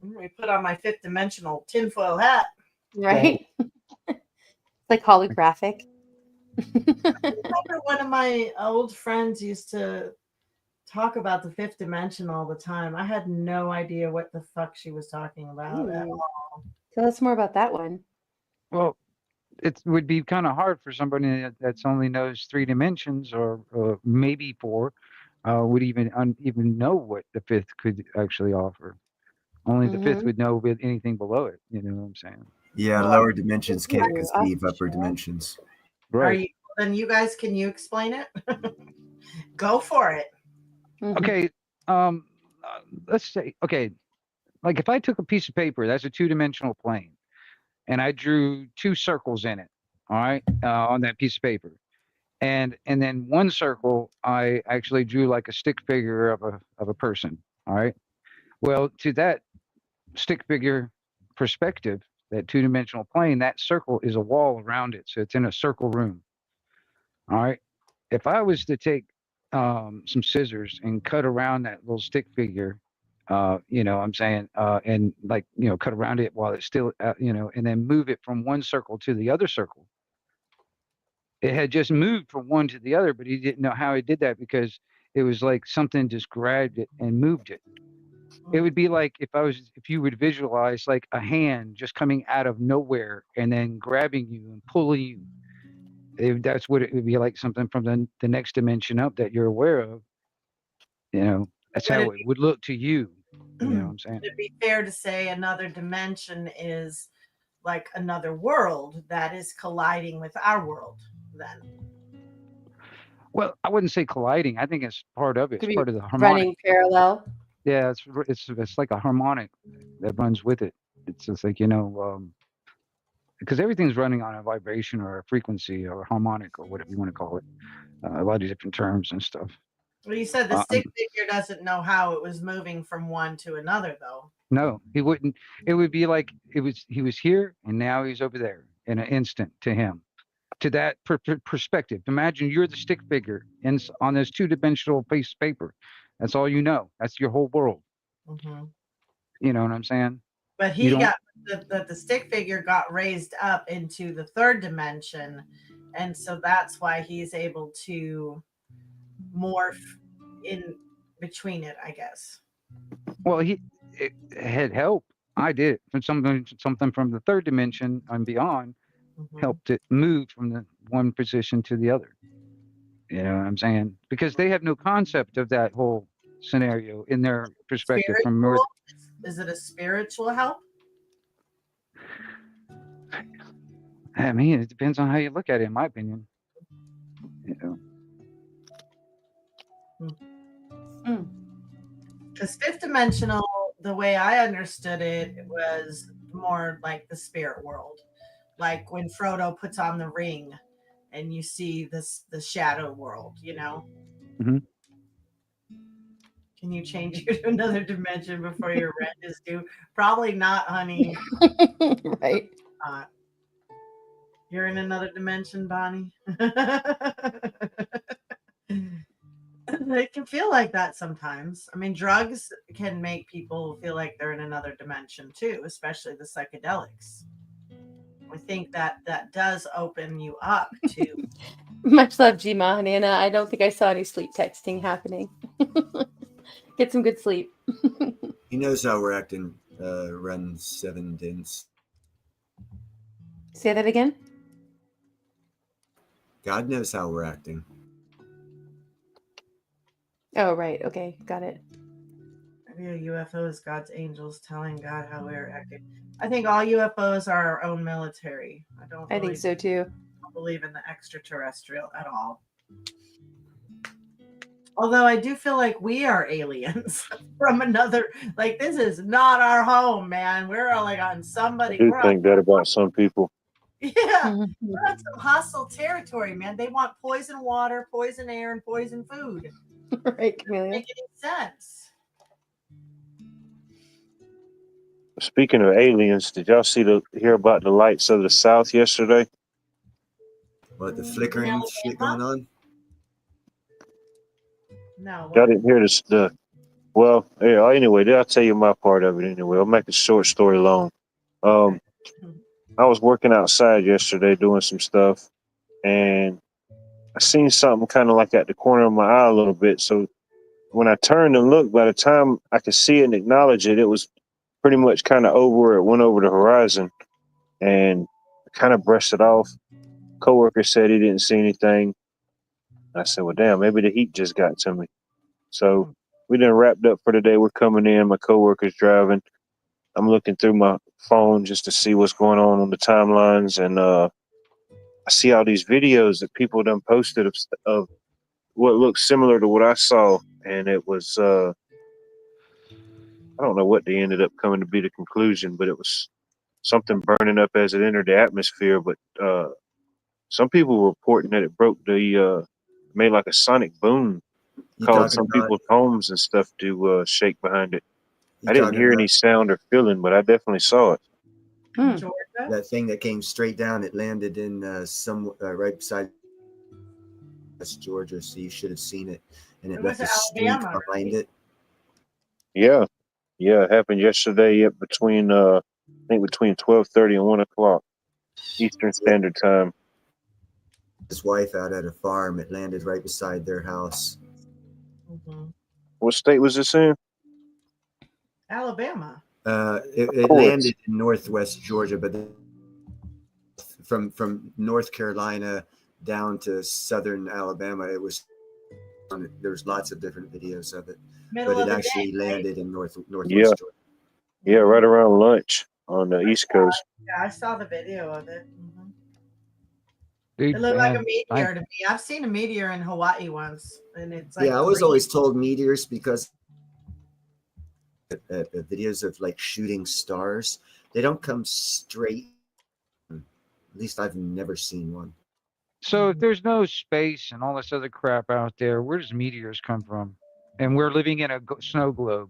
we put on my fifth dimensional tinfoil hat. Right? It's like holographic. Remember one of my old friends used to talk about the fifth dimension all the time. I had no idea what the fuck she was talking about at Ooh. all. Tell us more about that one. Well, it would be kind of hard for somebody that's only knows 3 dimensions or maybe 4 would even know what the fifth could actually offer. Only the fifth Mhm. would know with anything below it. You know what I'm saying? Yeah, Well, lower dimensions can't Ooh, conceive awesome. upper dimensions. Are Right. you then you guys can you explain it? Go for it. Mhm. Okay. Let's say, okay, like if I took a piece of paper, that's a 2-dimensional plane, and I drew 2 circles in it, all right, on that piece of paper. And then one circle, I actually drew like a stick figure of a person, all right? Well, to that stick figure perspective, that 2-dimensional plane, that circle is a wall around it. So it's in a circle room, all right? If I was to take some scissors and cut around that little stick figure, you know, I'm saying, and like, you know, cut around it while it's still, you know, and then move it from one circle to the other circle. It had just moved from one to the other, but he didn't know how he did that because it was like something just grabbed it and moved it. It would be like if you would visualize like a hand just coming out of nowhere and then grabbing you and pulling you. That's what it would be like, something from the next dimension up that you're aware of. You know, that's Would how it it would look to you. You know what I'm saying? Would it be fair to say another dimension is like another world that is colliding with our world then? Well, I wouldn't say colliding. I think it's part of it. Could It's be part of the harmonic. running parallel. Yeah, it's like a harmonic that runs with it. It's just like, you know, because everything's running on a vibration or a frequency or a harmonic or whatever you want to call it. A lot of different terms and stuff. Well, you said the stick figure doesn't know how it was moving from one to another though. No, he wouldn't. It would be like he was here and now he's over there in an instant to him. To that perspective, imagine you're the stick figure on this two-dimensional piece of paper. That's all you know. That's your whole world. Mm-hmm. You know what I'm saying? But You he don't. got the stick figure got raised up into the third dimension, and so that's why he's able to morph in between it, I guess. Well, it had help. I did from something from the third dimension and beyond Mm-hmm. helped it move from the one position to the other. You know what I'm saying? Because they have no concept of that whole scenario in their perspective from where. Spiritual? Is it a spiritual help? I mean, it depends on how you look at it, in my opinion. You know. Because fifth dimensional, the way I understood it, was more like the spirit world, like when Frodo puts on the ring, and you see the shadow world. You know. Mm-hmm. Can you change you to another dimension before your rent is due? Probably not, honey. Right. You're in another dimension, Bonnie. It can feel like that sometimes. I mean, drugs can make people feel like they're in another dimension too, especially the psychedelics. I think that does open you up to. Much love, Gma, Nana. I don't think I saw any sleep texting happening. Get some good sleep. He knows how we're acting. Run 7 Dins. Say that again. God knows how we're acting. Oh, right. Okay, got it. Maybe a UFO is God's angels telling God how we're acting. I think all UFOs are our own military. I think so too. I don't believe in the extraterrestrial at all. Although I do feel like we are aliens from another, like this is not our home, man. We're like on somebody. I do think that about some people. Yeah, we're on some hostile territory, man. They want poison water, poison air, and poison food. Right, Camellia. Doesn't make any sense. Speaking of aliens, did y'all hear about the lights of the South yesterday? What, the flickering shit going on? No. Y'all didn't hear this. Well, yeah, anyway, I'll tell you my part of it anyway. I'll make a short story long. I was working outside yesterday doing some stuff, and I seen something kind of like at the corner of my eye a little bit. So when I turned and looked, by the time I could see it and acknowledge it, it was pretty much kind of over. It went over the horizon, and I kind of brushed it off. Coworker said he didn't see anything. I said, well, damn, maybe the heat just got to me. So we done wrapped up for the day. We're coming in. My coworker's driving. I'm looking through my phone just to see what's going on the timelines, and I see all these videos that people done posted of what looks similar to what I saw, and it was I don't know what they ended up coming to be the conclusion, but it was something burning up as it entered the atmosphere. But some people were reporting that it broke made like a sonic boom, caused some people's homes and stuff to shake behind it. I didn't hear any sound or feeling, but I definitely saw it. Georgia? That thing that came straight down, it landed in right beside Georgia, so you should have seen it. And it left a stink behind it. Yeah. Yeah, it happened yesterday between I think between 12:30 and 1 o'clock Eastern Standard Time. His wife out at a farm, it landed right beside their house. Mm-hmm. What state was this in? Alabama. It landed in northwest Georgia, but from North Carolina down to southern Alabama, there was lots of different videos of it. But it actually landed in northwest Georgia. Yeah, right around lunch on the East Coast. Yeah, I saw the video of it. Mm-hmm. Dude, it looked like a meteor to me. I've seen a meteor in Hawaii once, and it's like I was always told meteors because videos of like shooting stars, they don't come straight. At least I've never seen one. So if there's no space and all this other crap out there, where does meteors come from? And we're living in a snow globe.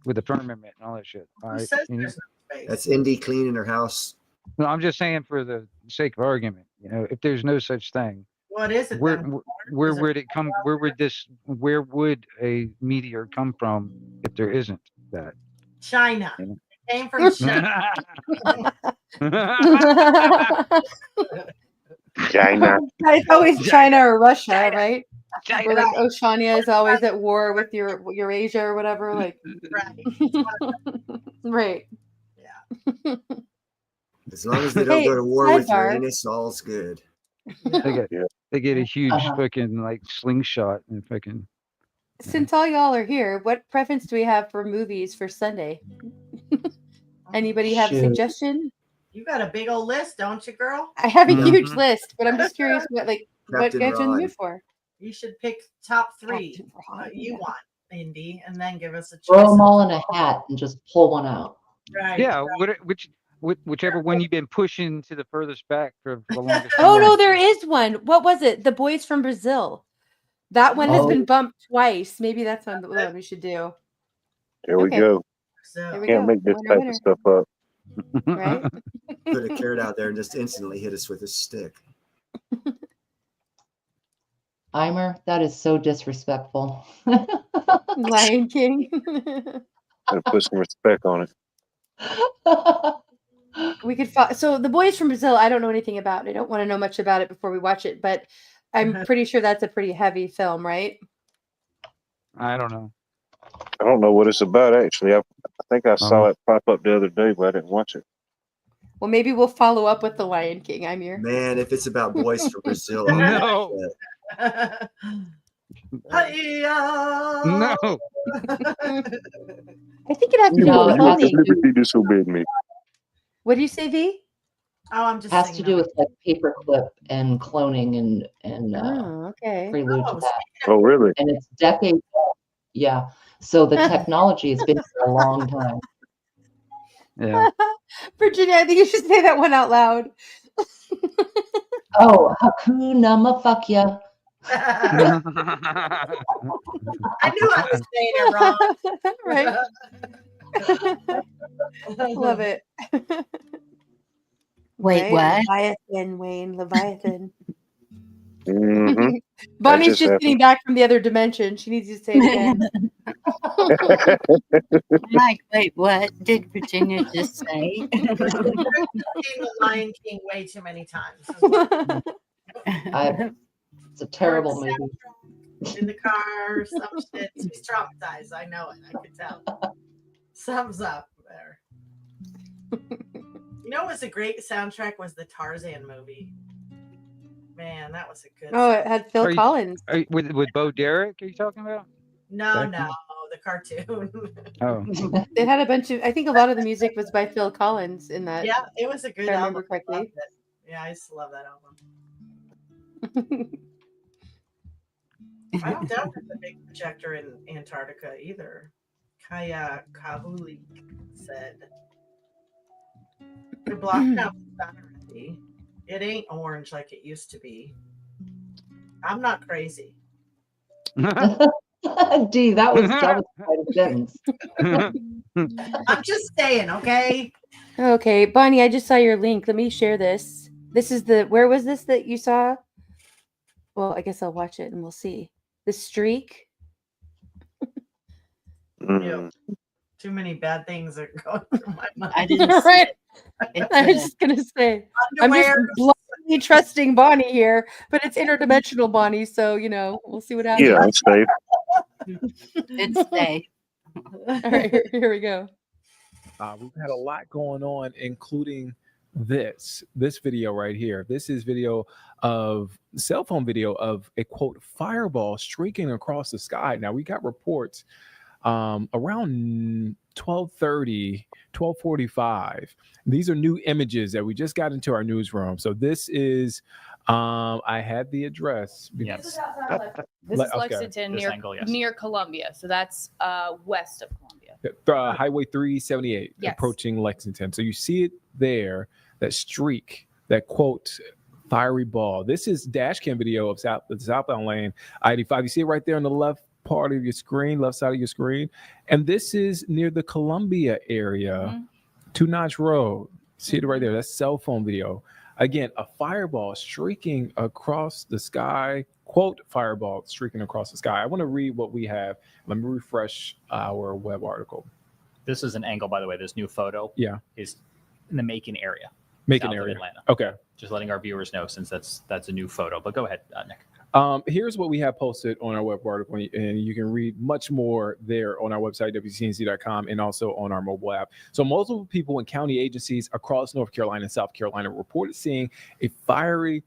with the firmament and all that shit. All Who right. says And there's no space? That's Indy cleaning her house. no, I'm just saying for the sake of argument, if there's no such thing, What is it where then? where Is it would it come? Where would a meteor come from if there isn't that? China? You know? It came from China. China. It's always China or Russia, right? China. Or like Oceania is always at war with Eurasia or whatever. Like, Right. right. Yeah. As long as they don't Hey, go to war with sidebar. Uranus, all's good. They Yeah. get a huge Uh-huh. fucking like slingshot and fucking. Since all y'all are here, what preference do we have for movies for Sunday? Anybody have a Shoot. suggestion? You got a big old list, don't you, girl? I have a Mhm. huge list, but I'm just curious what Captain guys are in the Ron. mood for. You should pick top three Captain Ron, you yeah. want, Indy, and then give us a choice. Throw them all in a hat and just pull one out. Right. Yeah, whichever one you've been pushing to the furthest back for the longest time. Oh no, there is one. What was it? The Boys from Brazil. That one has Oh. been bumped twice. Maybe that's one we should do. There we Okay. go. So, There we Can't go. make this Winner, type winner. of stuff up. Right? Put a carrot out there and just instantly hit us with a stick. Eimer, that is so disrespectful. Lion King. Gotta put some respect on it. We could so the Boys from Brazil, I don't know anything about. I don't want to know much about it before we watch it, but I'm pretty sure that's a pretty heavy film, right? I don't know. I don't know what it's about actually. I think I saw it pop up the other day, but I didn't watch it. Well, maybe we'll follow up with the Lion King. I'm here. Man, if it's about boys from Brazil, I'll No. watch that. Hi-ya! No. I think it has to do No, with it has to cloning. do- disobeyed me. What do you say, V? Oh, I'm just has to saying do that. with like paperclip and cloning and Oh, okay. prelude to Oh, that. Oh, really? And it's decades. Yeah. So the technology has been for a long time. Yeah. Virginia, I think you should say that one out loud. Oh, Hakuna Mafuck I knew I was saying it wrong. Right? Love it. Wait, what? Leviathan, Wayne, Leviathan. Mm-hmm. Bonnie's just just happened. getting back from the other dimension. She needs to say it again. Mike, wait, what did Virginia just say? I've seen the Lion King way too many times. It's a terrible movie. In the car, some shit. She's traumatized. I know it. I could tell. Thumbs up there. You know what was a great soundtrack was the Tarzan movie. Man, that was a good Oh, it had Phil Are you- Collins. With Bo Derek, are you talking about? No, Becky? the cartoon. Oh. It had a bunch of, I think a lot of the music was by Phil Collins in that. Yeah, it was a good If I album. remember correctly. Loved it. Yeah, I used to love that album. I don't doubt there's a big projector in Antarctica either. Kaya Kahuli said. The blocked out the sun already. It ain't orange like it used to be. I'm not crazy. D, that was quite a sentence. I'm just saying, okay? Okay, Bonnie, I just saw your link. Let me share this. This is where was this that you saw? Well, I guess I'll watch it and we'll see. The Streak. Mm. Too many bad things are going through my mind. I didn't see Right. it. It's, I was just gonna say, I'm just Underwear. blindly trusting Bonnie here, but it's interdimensional Bonnie, so we'll see what happens. Yeah, it's safe. it's safe. All right, here we go. We've had a lot going on, including this video right here. This is cell phone video of a quote fireball streaking across the sky. Now we got reports around 12:30, 12:45. These are new images that we just got into our newsroom. So this is I had the address. Yes. This is Lexington near Columbia. So that's west of Columbia. Highway 378 Yes. approaching Lexington. So you see it there, that streak, that quote fiery ball. This is dash cam video of the southbound lane, I-85. You see it right there on the left part of your screen, left side of your screen. And this is near the Columbia area, Two Notch Road. See it right there. That's cell phone video. Again, a fireball streaking across the sky. Quote, fireball streaking across the sky. I want to read what we have. Let me refresh our web article. This is an angle, by the way. This new photo is in the Macon area. Macon south of area. Atlanta. Okay. Just letting our viewers know, since that's a new photo. But go ahead, Nick. Here's what we have posted on our web article, and you can read much more there on our website, WCNC.com, and also on our mobile app. So multiple people in county agencies across North Carolina and South Carolina reported seeing a fiery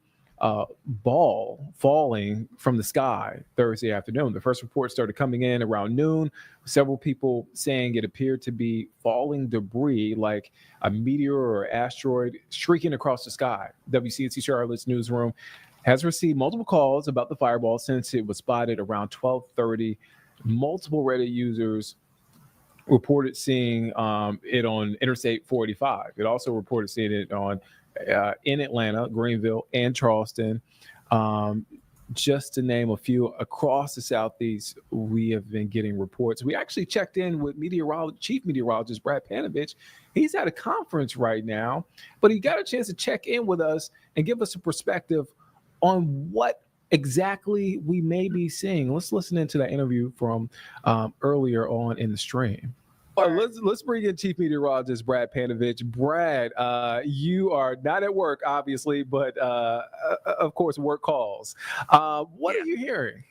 ball falling from the sky Thursday afternoon. The first report started coming in around noon. Several people saying it appeared to be falling debris like a meteor or asteroid streaking across the sky. WCNC Charlotte's newsroom has received multiple calls about the fireball since it was spotted around 12:30. Multiple Reddit users reported seeing it on Interstate 485. It also reported seeing it on in Atlanta, Greenville, and Charleston. Just to name a few, across the Southeast, we have been getting reports. We actually checked in with Chief Meteorologist Brad Panovich. He's at a conference right now, but he got a chance to check in with us and give us a perspective on what exactly we may be seeing. Let's listen into that interview from earlier on in the stream. Let's bring in Chief Meteorologist Brad Panovich. Brad, you are not at work, obviously, but of course, work calls. What are you hearing?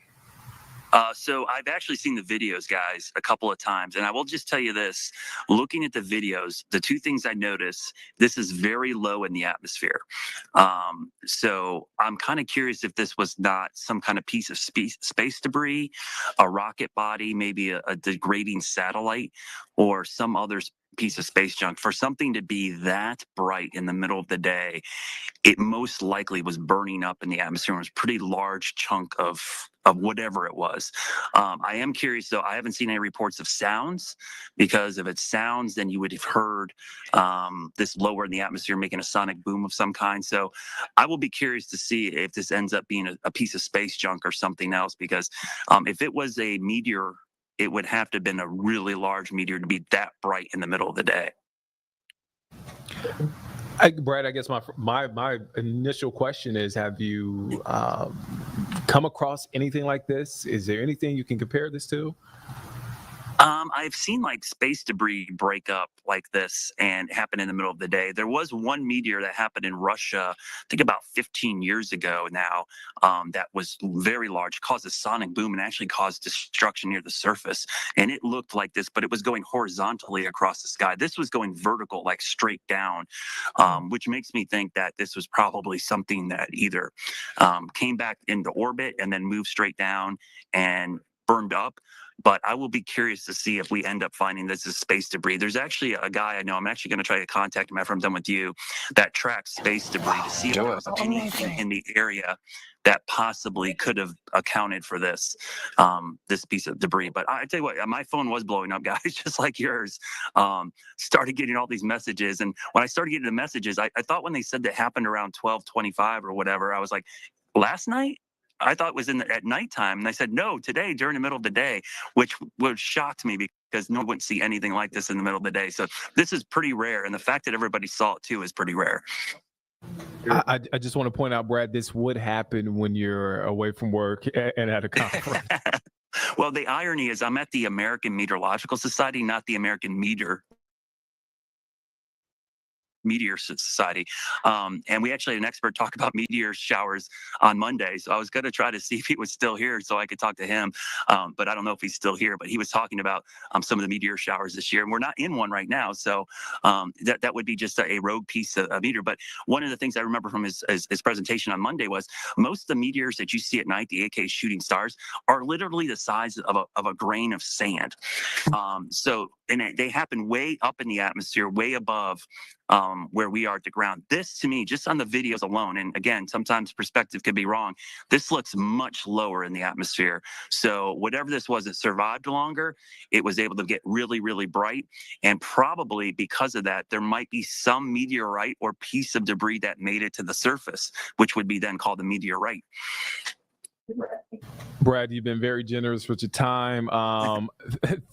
So I've actually seen the videos, guys, a couple of times, and I will just tell you this: looking at the videos, the two things I notice, this is very low in the atmosphere. So I'm kind of curious if this was not some kind of piece of space debris, a rocket body, maybe a degrading satellite, or some other piece of space junk. For something to be that bright in the middle of the day, it most likely was burning up in the atmosphere. It was a pretty large chunk of whatever it was. I am curious, though. I haven't seen any reports of sounds, because if it's sounds, then you would have heard this lower in the atmosphere making a sonic boom of some kind. So I will be curious to see if this ends up being a piece of space junk or something else, because if it was a meteor, it would have to have been a really large meteor to be that bright in the middle of the day. Brad, I guess my initial question is: have you come across anything like this? Is there anything you can compare this to? I've seen like space debris break up like this and happen in the middle of the day. There was one meteor that happened in Russia, I think about 15 years ago now, that was very large, caused a sonic boom and actually caused destruction near the surface. And it looked like this, but it was going horizontally across the sky. This was going vertical, like straight down, which makes me think that this was probably something that either came back into orbit and then moved straight down and burned up. But I will be curious to see if we end up finding this as space debris. There's actually a guy I know, I'm actually going to try to contact him after I'm done with you, that tracks space debris to see if there was anything in the area that possibly could have accounted for this this piece of debris. But I tell you what, my phone was blowing up, guys, just like yours. Started getting all these messages. And when I started getting the messages, I thought when they said that happened around 12:25 or whatever, I was like, last night? I thought it was at nighttime. And I said, no, today, during the middle of the day, which shocked me because no one wouldn't see anything like this in the middle of the day. So this is pretty rare. And the fact that everybody saw it too is pretty rare. I just want to point out, Brad, this would happen when you're away from work and at a conference. Well, the irony is I'm at the American Meteorological Society, not the American Meteor Society. And we actually had an expert talk about meteor showers on Monday. So I was going to try to see if he was still here so I could talk to him. But I don't know if he's still here. But he was talking about some of the meteor showers this year. And we're not in one right now. So that would be just a rogue piece of meteor. But one of the things I remember from his presentation on Monday was most of the meteors that you see at night, the AK shooting stars, are literally the size of a grain of sand. And they happen way up in the atmosphere, way above where we are at the ground. This, to me, just on the videos alone, and again, sometimes perspective could be wrong, this looks much lower in the atmosphere. So whatever this was, it survived longer. It was able to get really, really bright. And probably because of that, there might be some meteorite or piece of debris that made it to the surface, which would be then called a meteorite. Brad, you've been very generous with your time.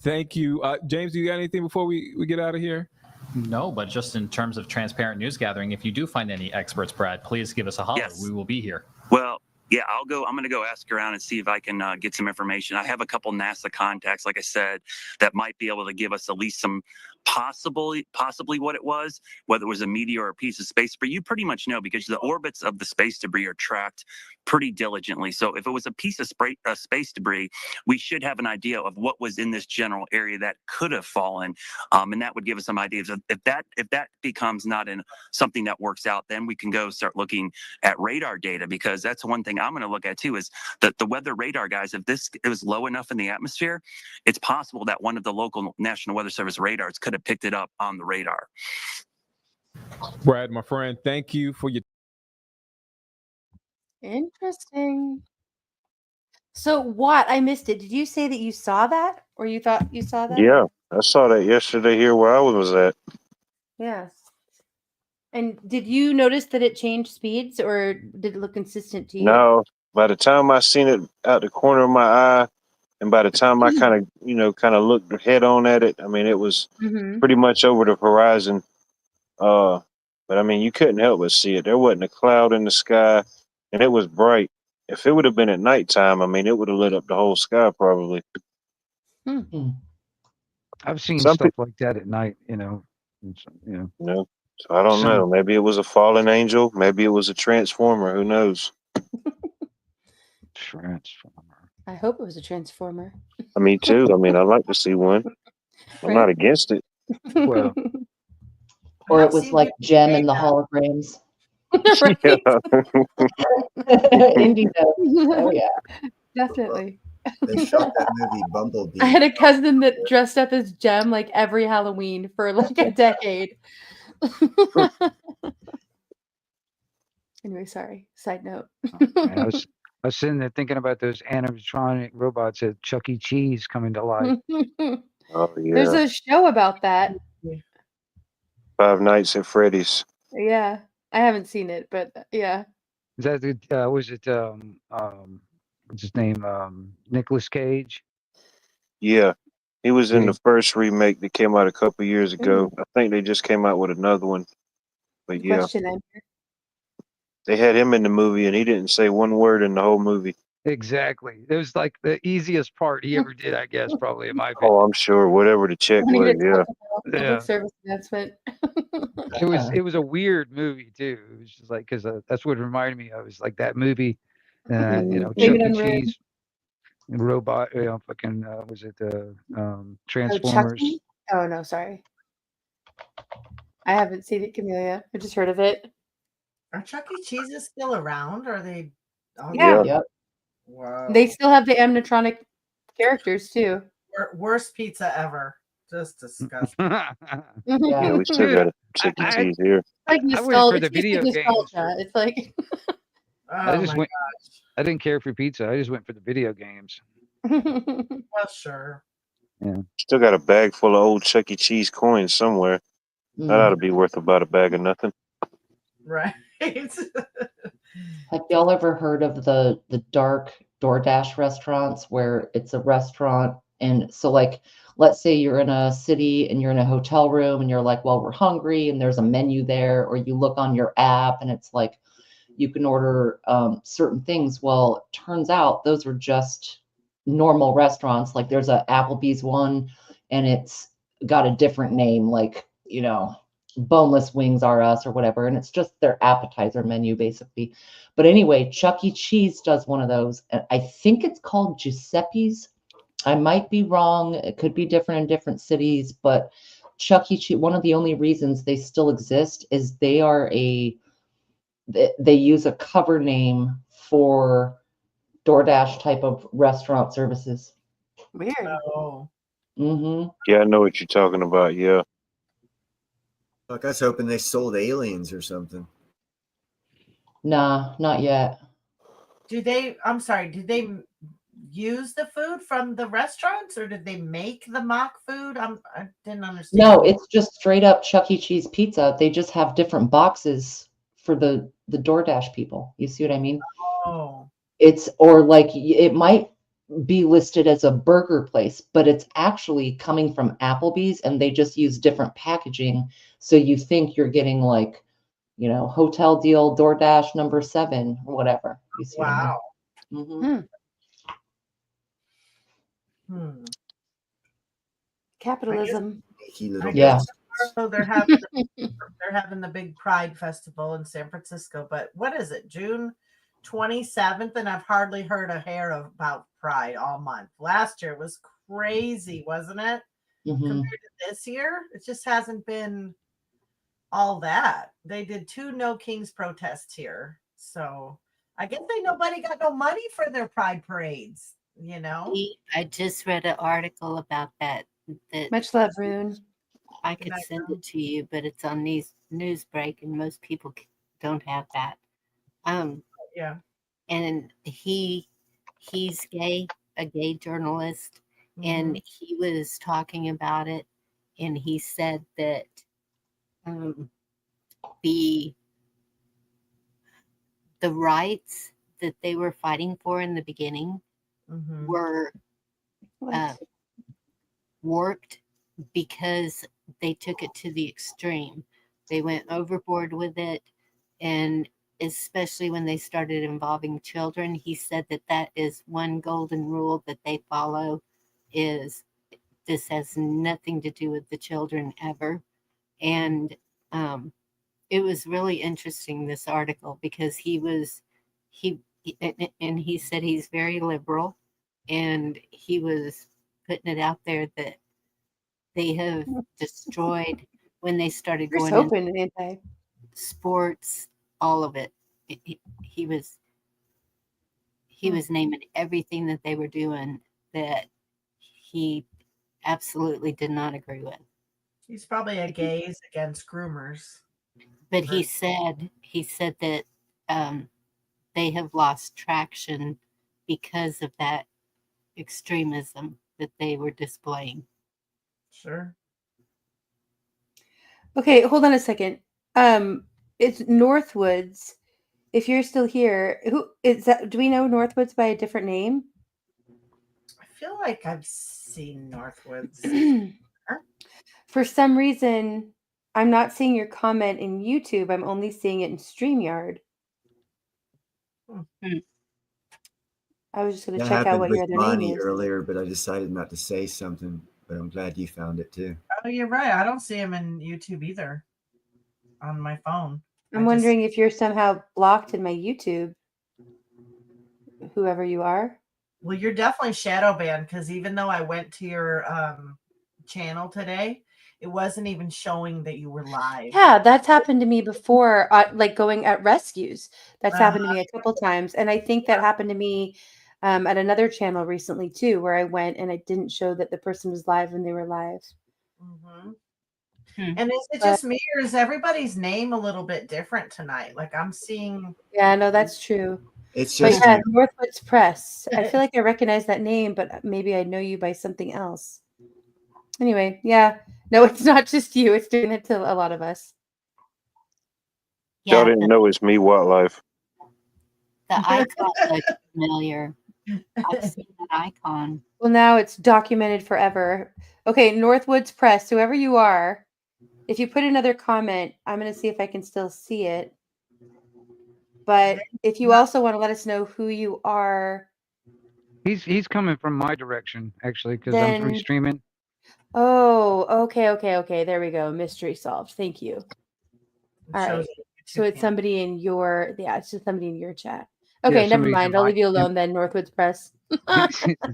Thank you. James, do you got anything before we get out of here? No, but just in terms of transparent news gathering, if you do find any experts, Brad, please give us a holler. Yes. We will be here. Well, yeah, I'm going to go ask around and see if I can get some information. I have a couple NASA contacts, like I said, that might be able to give us at least some possibly what it was, whether it was a meteor or a piece of space debris. You pretty much know because the orbits of the space debris are tracked pretty diligently. So if it was a piece of space debris, we should have an idea of what was in this general area that could have fallen, and that would give us some ideas. If that becomes not in something that works out, then we can go start looking at radar data, because that's one thing I'm going to look at too, is that the weather radar guys, if it was low enough in the atmosphere, it's possible that one of the local National Weather Service radars could have picked it up on the radar. Brad, my friend, thank you for your. Interesting. So what? I missed it. Did you say that you saw that, or you thought you saw that? Yeah, I saw that yesterday here where I was at. Yes. And did you notice that it changed speeds, or did it look consistent to you? No, by the time I seen it out the corner of my eye, and by the time I kind of looked head on at it, I mean, it was pretty much over the horizon. But I mean, you couldn't help but see it. There wasn't a cloud in the sky, and it was bright. If it would have been at nighttime, I mean, it would have lit up the whole sky probably. I've seen Some stuff like that at night, you know. No, so I don't know. Maybe it was a fallen angel. Maybe it was a transformer. Who knows? Transformer. I hope it was a transformer. Me too. I mean, I'd like to see one. I'm not against it. Well, or it was like Gem and the holograms. Indy knows. Oh yeah, definitely. They shot that movie Bumblebee. I had a cousin that dressed up as Gem like every Halloween for like a decade. Anyway, sorry. Side note. I was sitting there thinking about those animatronic robots at Chuck E. Cheese coming to life. Oh yeah. There's a show about that. Five Nights at Freddy's. Yeah, I haven't seen it, but yeah. Is that the was it what's his name? Nicolas Cage? Yeah. He was in the first remake that came out a couple years ago. I think they just came out with another one. But yeah. Question answer. They had him in the movie and he didn't say one word in the whole movie. Exactly. It was like the easiest part he ever did, I guess, probably in my opinion. Oh, I'm sure. Whatever the check was, yeah. Public service announcement. It was a weird movie too. It was just like, because that's what it reminded me of. It's like that movie, you know, Chuck E. Cheese, robot, you know, fucking was it Transformers? Oh no, sorry. I haven't seen it, Camellia. I just heard of it. Are Chuck E. Cheese's still around? Or are they? Oh, Yeah. Yep. Wow. They still have the animatronic characters too. Worst pizza ever. Just disgusting. Yeah, we still got a Chuck E. Cheese here. Like I went for the video games. It's like I just went. I didn't care for pizza. I just went for the video games. Well, sure. Yeah. Still got a bag full of old Chuck E. Cheese coins somewhere. That ought to be worth about a bag of nothing. Right. Have y'all ever heard of the dark DoorDash restaurants where it's a restaurant? And so like, let's say you're in a city and you're in a hotel room and you're like, well, we're hungry and there's a menu there, or you look on your app and it's like, you can order certain things. Well, it turns out those are just normal restaurants. Like there's a Applebee's one and it's got a different name, like, you know, Boneless Wings R Us or whatever. And it's just their appetizer menu basically. But anyway, Chuck E. Cheese does one of those. And I think it's called Giuseppe's. I might be wrong. It could be different in different cities, but Chuck E. Cheese, one of the only reasons they still exist is they use a cover name for DoorDash type of restaurant services. Weird. Oh. Mm-hmm. Yeah, I know what you're talking about. Yeah. Look, I was hoping they sold aliens or something. Nah, not yet. I'm sorry, did they use the food from the restaurants or did they make the mock food? I didn't understand. No, it's just straight up Chuck E. Cheese pizza. They just have different boxes for the DoorDash people. You see what I mean? Oh. It's, or like it might be listed as a burger place, but it's actually coming from Applebee's and they just use different packaging. So you think you're getting like, you know, hotel deal, DoorDash number 7 or whatever. You see what I mean? Mhm. Hmm. Capitalism. I Yeah. guess tomorrow they're having the big Pride Festival in San Francisco. But what is it, June 27th? And I've hardly heard a hair about Pride all month. Last year was crazy, wasn't it? Compared to this year, it just hasn't been all that. They did 2 No Kings protests here. So I guess nobody got no money for their Pride parades, you know? I just read an article about that. Much love, Rune. I could send it to you, but it's on Newsbreak, and most people don't have that. Yeah. And he's gay, a gay journalist, and he was talking about it, and he said that the rights that they were fighting for in the beginning were warped because they took it to the extreme. They went overboard with it, and especially when they started involving children, he said that is one golden rule that they follow, is this has nothing to do with the children ever. And it was really interesting, this article, because he said he's very liberal, and he was putting it out there that they have destroyed when they started Here's going hoping into anti sports, all of it. He was naming everything that they were doing that he absolutely did not agree with. He's probably a gaze against groomers. But he said that they have lost traction because of that extremism that they were displaying. Sure. Okay, hold on a second. It's Northwoods. If you're still here, who is that? Do we know Northwoods by a different name? I feel like I've seen Northwoods. For some reason, I'm not seeing your comment in YouTube. I'm only seeing it in StreamYard. I was just going to That check out happened what with your other name Bonnie is. earlier, but I decided not to say something. But I'm glad you found it too. Oh, you're right. I don't see him in YouTube either on my phone. I'm wondering if you're somehow blocked in my YouTube, whoever you are. Well, you're definitely shadow banned, because even though I went to your channel today, it wasn't even showing that you were live. Yeah, that's happened to me before, like going at rescues. That's happened to me a couple times. And I think that happened to me at another channel recently too, where I went and I didn't show that the person was live when they were live. And is it just me, or is everybody's name a little bit different tonight? Like I'm seeing. Yeah, no, that's true. It's But just yeah, Northwoods Press. I feel like I recognize that name, but maybe I know you by something else. Anyway, yeah. No, it's not just you. It's doing it to a lot of us. Y'all didn't know it's me, Wildlife. The icon looks familiar. I've seen that icon. Well, now it's documented forever. Okay, Northwoods Press, whoever you are, if you put another comment, I'm going to see if I can still see it. But if you also want to let us know who you are, He's coming from my direction actually, because I'm then free streaming. oh, okay. There we go. Mystery solved. Thank you. All right. So it's somebody in your it's just somebody in your chat. Okay, Yeah, never somebody's in mind. I'll my- leave you alone then, Northwoods Press.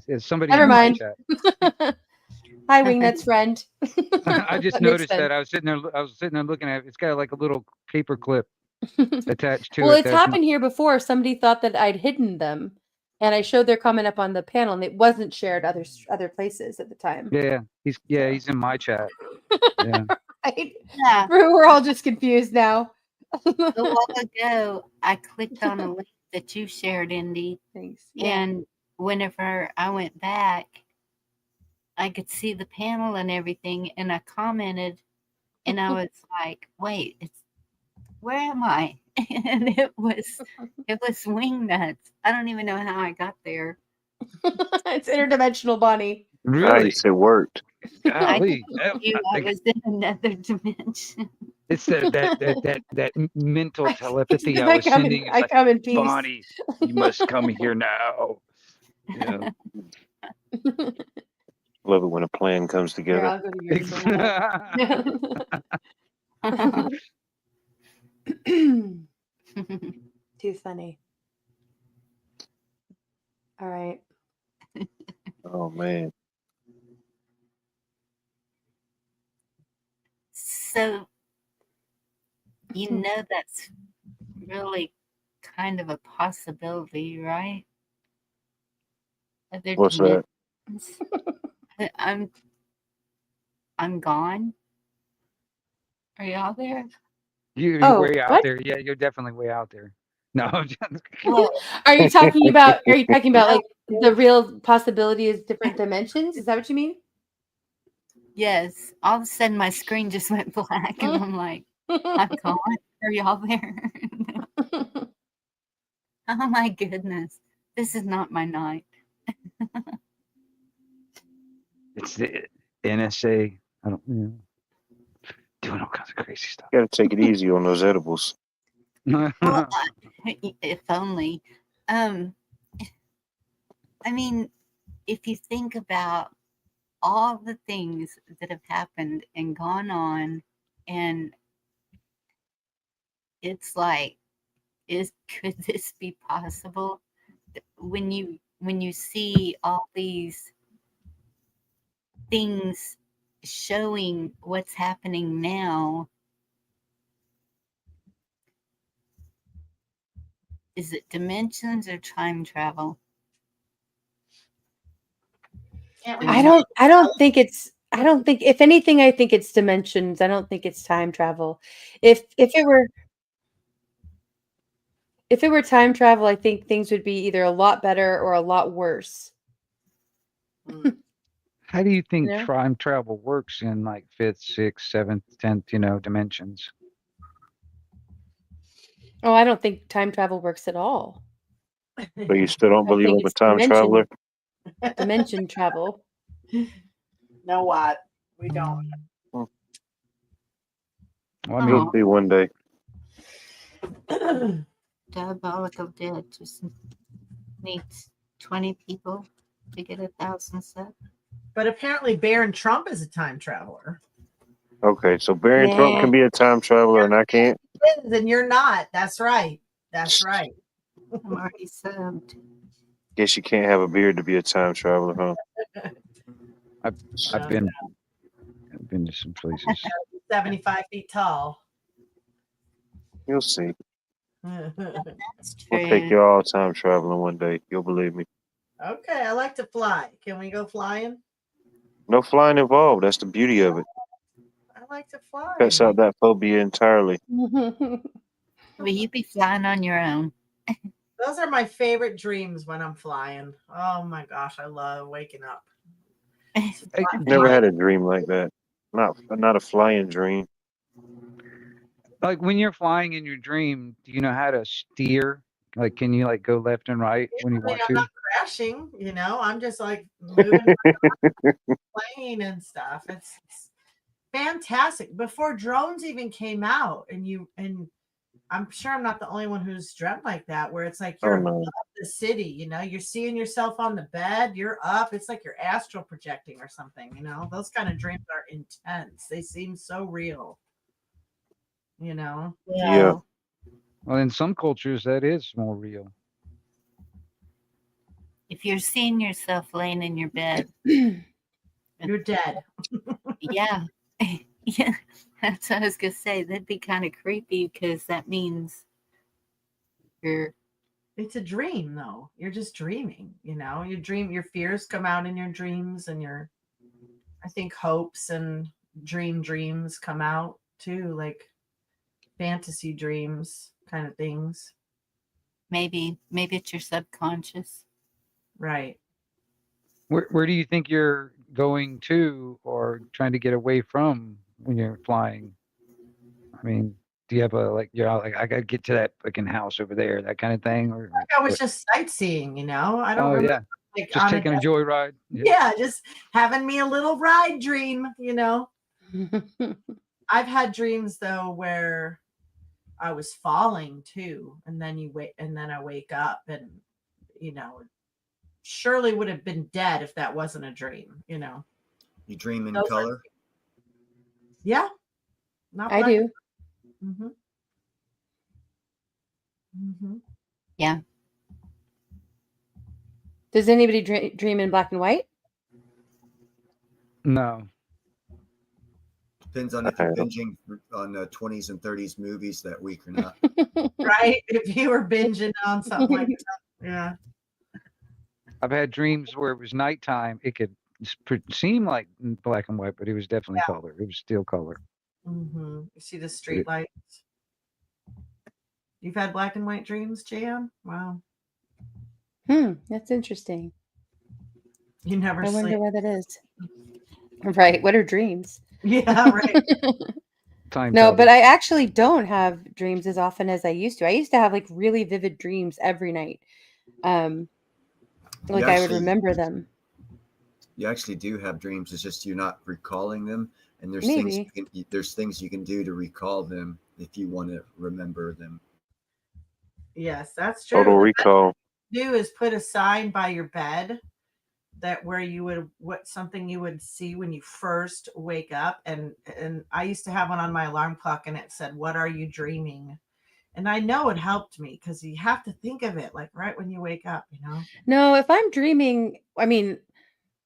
It's somebody Never in my mind. chat. Hi, Wingnut's friend. I just That makes noticed that. sense. I was sitting there looking at it. It's got like a little paper clip attached to Well, it. it's happened here before. Somebody thought that I'd hidden them, and I showed their comment up on the panel, and it wasn't shared other places at the time. Yeah, he's in my chat. Yeah. Right? Yeah. We're all just confused now. A while ago, I clicked on a link that you shared, Indy. Thanks. And whenever I went back, I could see the panel and everything, and I commented, and I was like, "Wait, where am I?" and it was wing nuts. I don't even know how I got there. It's interdimensional, Bonnie. Really? Nice, it worked. Golly. I was in another dimension. It's that mental telepathy I I was come in, sending. It's I like, come in peace. Bonnie, you must come here now. Yeah. Love it when a plan comes Here, together. I'll go to yours for a minute. Too funny. All right. Oh man. So, you know, that's really kind of a possibility, right? Other What's that? dimensions. I'm gone. Are y'all there? You're Oh, way out what? there. Yeah, you're definitely way out there. No, I'm just- Are you talking about? Are you talking about like the real possibility is different dimensions? Is that what you mean? Yes. All of a sudden, my screen just went black, and I'm like, I'm gone. Are y'all there? Oh my goodness, this is not my night. it's the NSA. I don't know. Doing all kinds of crazy stuff. You gotta take it easy on those edibles. Well, if only. I mean, if you think about all the things that have happened and gone on, and it's like, could this be possible? When you see all these things showing what's happening now, is it dimensions or time travel? I don't think it's. I don't think. If anything, I think it's dimensions. I don't think it's time travel. If it were time travel, I think things would be either a lot better or a lot worse. How do you think Yeah. time travel works in like 5th, 6th, 7th, 10th, dimensions? Oh, I don't think time travel works at all. But you still don't I believe think I'm a it's time traveler? dimension travel. Know what? We don't. Well, I You'll mean, see one day. Diabolical Dead just needs 20 people to get 1,000 subs. But apparently, Barron Trump is a time traveler. Okay, so Barron Trump can be a time traveler and I can't? Then you're not. That's right. That's right. I'm already subbed. Guess you can't have a beard to be a time traveler, huh? I've been to some places. 75 feet tall. You'll see. That's true. We'll take you all time traveling one day. You'll believe me. Okay, I like to fly. Can we go flying? No flying involved. That's the beauty of it. I like to fly. Cuts out that phobia entirely. Will you be flying on your own? Those are my favorite dreams when I'm flying. Oh my gosh, I love waking up. Never had a dream like that. Not a flying dream. Like when you're flying in your dream, do you know how to steer? Like, can you like go left and right when you want I'm to? not crashing, I'm just like moving my plane and stuff. It's fantastic. Before drones even came out, and I'm sure I'm not the only one who's dreamt like that, where it's like you're above the city, you're seeing yourself on the bed, you're up. It's like you're astral projecting or something, Those kind of dreams are intense. They seem so real, Yeah. Well, in some cultures, that is more real. If you're seeing yourself laying in your bed, you're dead. Yeah. Yeah. That's what I was going to say. That'd be kind of creepy because that means it's a dream, though. You're just dreaming, You dream, your fears come out in your dreams, and I think hopes and dreams come out too, like fantasy dreams kind of things. Maybe it's your subconscious. Right. Where do you think you're going to or trying to get away from when you're flying? I mean, do you have a like I gotta get to that fucking house over there, that kind of thing? Or Like I was just sightseeing, I don't oh remember yeah, like just on taking a joyride. yeah, just having me a little ride dream, I've had dreams though where I was falling too, and then I wake up and surely would have been dead if that wasn't a dream. You dream in Those are- color? yeah, not I black. do. Mm-hmm. Mm-hmm. Yeah. Does anybody dream in black and white? No. Depends on if you're binging on 20s and 30s movies that week or not. Right? If you were binging on something like that. Yeah. I've had dreams where it was nighttime. It could seem like black and white, but it was definitely color. It was still color. Mm-hmm. You see the street lights. You've had black and white dreams, Jan? Wow. That's interesting. You never I sleep. wonder why that is. Right. What are dreams? Yeah, right. No, but I actually don't have dreams as often as I used to. I used to have like really vivid dreams every night. Like I would remember them. You actually do have dreams. It's just you're not recalling them, and there's things you can do to recall them if you want to remember them. Yes, that's true. Total recall. Do is put a sign by your bed that where you would something you would see when you first wake up, and I used to have one on my alarm clock, and it said, "What are you dreaming?" And I know it helped me because you have to think of it like right when you wake up, No, if I'm dreaming, I mean,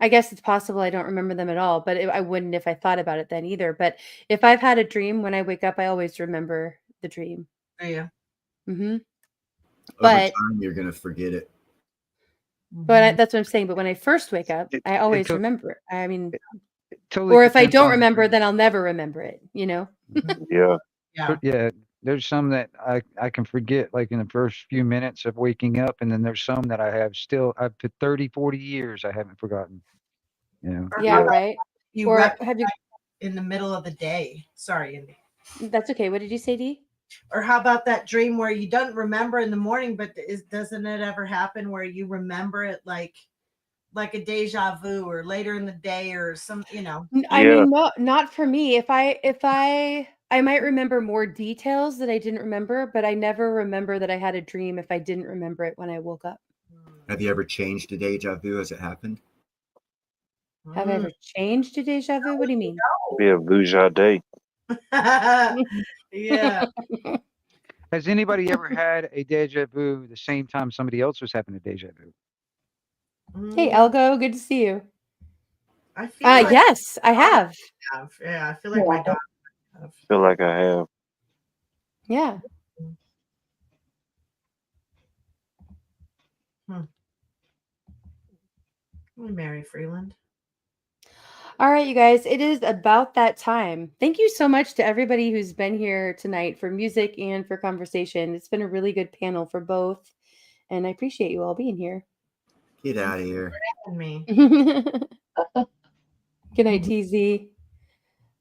I guess it's possible I don't remember them at all, but I wouldn't if I thought about it then either. But if I've had a dream, when I wake up, I always remember the dream. Oh, yeah. Mm-hmm. Over time, you're going to forget it. But that's what I'm saying. But when I first wake up, I always remember it. I mean, totally or if I depends don't on- remember, then I'll never remember it, Yeah. But yeah, there's some that I can forget like in the first few minutes of waking up, and then there's some that I've put 30, 40 years I haven't forgotten. Yeah, right. You Or recognize have you in the middle of the day? Sorry, Indy. That's okay. What did you say, Dee? Or how about that dream where you don't remember in the morning, but doesn't it ever happen where you remember it like a deja vu or later in the day or some, I mean, not for me. If I might remember more details that I didn't remember, but I never remember that I had a dream if I didn't remember it when I woke up. Have you ever changed a deja vu as it happened? Have I ever changed a deja vu? What do you mean? Be a vuja day. Yeah. Has anybody ever had a deja vu the same time somebody else was having a deja vu? Hey, Elgo, good to see you. I feel like yes, I have. Yeah, I feel like my dog. Feel like I have. Yeah. Mary Freeland. All right, you guys, it is about that time. Thank you so much to everybody who's been here tonight for music and for conversation. It's been a really good panel for both, and I appreciate you all being here. Get out of here. Me. Good night, TZ.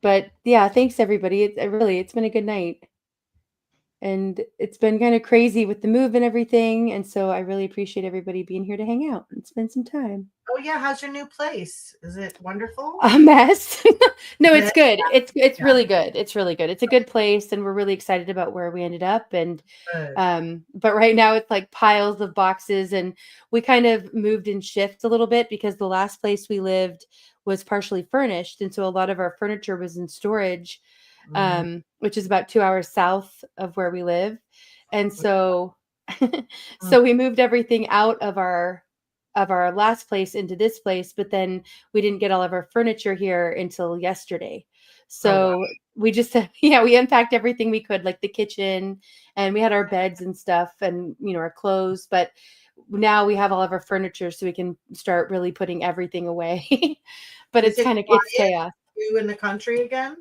But yeah, thanks everybody. It's been a good night. And it's been kind of crazy with the move and everything. And so I really appreciate everybody being here to hang out and spend some time. Oh yeah, how's your new place? Is it wonderful? A mess. No, it's good. It's really good. It's really good. It's a good place, and we're really excited about where we ended up. And but right now it's like piles of boxes, and we kind of moved in shifts a little bit because the last place we lived was partially furnished, and so a lot of our furniture was in storage, which is about 2 hours south of where we live. And so so we moved everything out of our last place into this place, but then we didn't get all of our furniture here until yesterday. So we just we unpacked everything we could, like the kitchen, and we had our beds and stuff and our clothes, but now we have all of our furniture, so we can start really putting everything away. But it's chaos. You in the country again?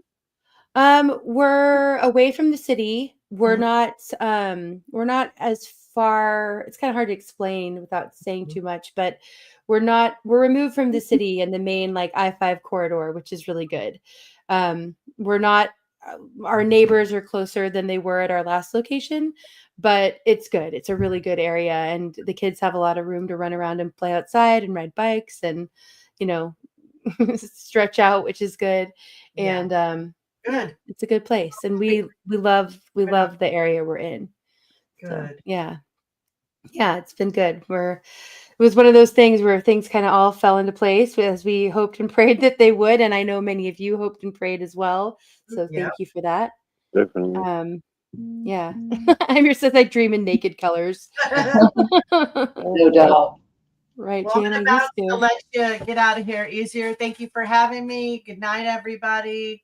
We're away from the city. We're not as far. It's kind of hard to explain without saying too much, but we're removed from the city and the main like I-5 corridor, which is really good. We're not our neighbors are closer than they were at our last location, but it's good. It's a really good area, and the kids have a lot of room to run around and play outside and ride bikes and, you know, stretch out, which is good. Yeah. And Good. it's a good place, and we love the area we're in. So Good. yeah, it's been good. It was one of those things where things kind of all fell into place as we hoped and prayed that they would, and I know many of you hoped and prayed as well. So Yep. thank you for that. Definitely. Yeah. Amir says I dream in naked colors. No doubt. Right, Well, I'm Jan, I about used to to. let you get out of here easier. Thank you for having me. Good night, everybody.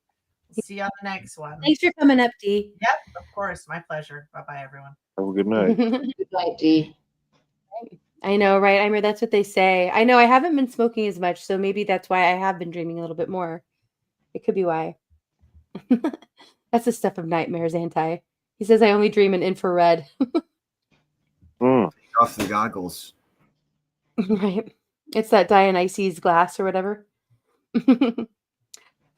See you on the next one. Thanks for coming up, Dee. Yep, of course. My pleasure. Bye-bye, everyone. Have a good night. Good night, Dee. I know, right? Amir, that's what they say. I know I haven't been smoking as much, so maybe that's why I have been dreaming a little bit more. It could be why. That's the stuff of nightmares, anti. He says I only dream in infrared. Off the goggles. Right. It's that Dionysus glass or whatever.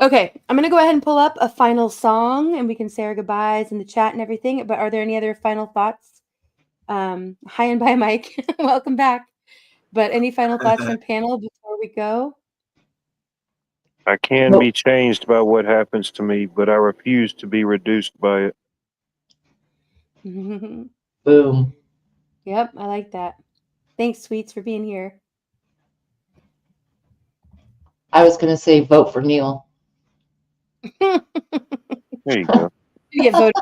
Okay, I'm going to go ahead and pull up a final song and we can say our goodbyes in the chat and everything. But are there any other final thoughts? Hi and bye, Mike. Welcome back. But any final thoughts from panel before we go? I can be changed by what happens to me, but I refuse to be reduced by it. Boom. Yep, I like that. Thanks, Sweets, for being here. I was going to say vote for Neil. There you go. You get voted.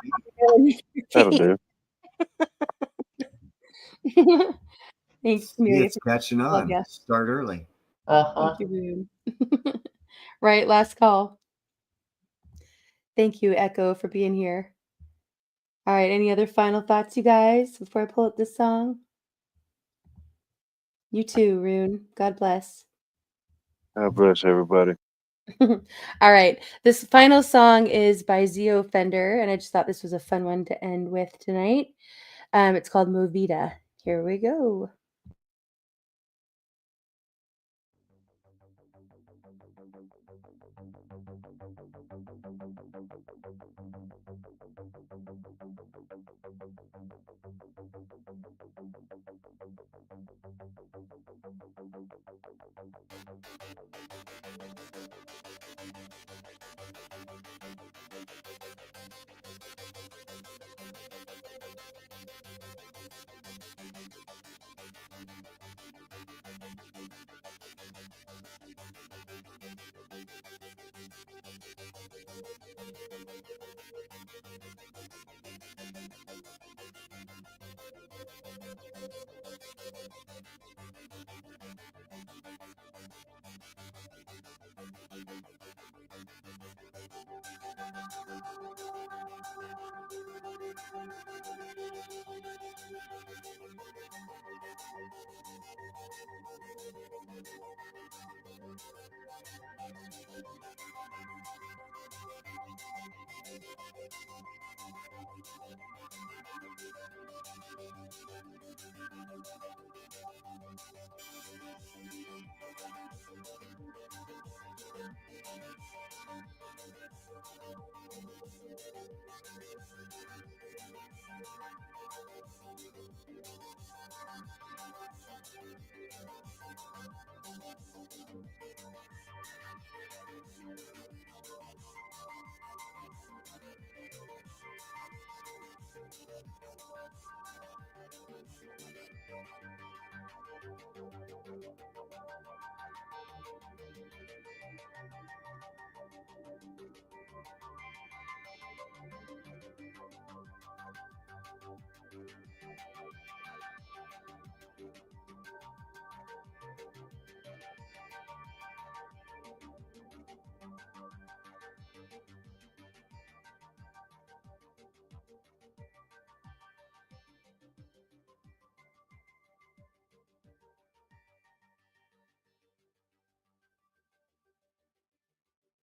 That'll do. Thanks, Yeah, Amelia. it's catching on. Start early. Uh-huh. Thank you, Boone. Right, last call. Thank you, Echo, for being here. All right, any other final thoughts, you guys, before I pull up this song? You too, Rune. God bless. God bless everybody. All right, this final song is by Zio Fender, and I just thought this was a fun one to end with tonight. It's called Movida. Here we go.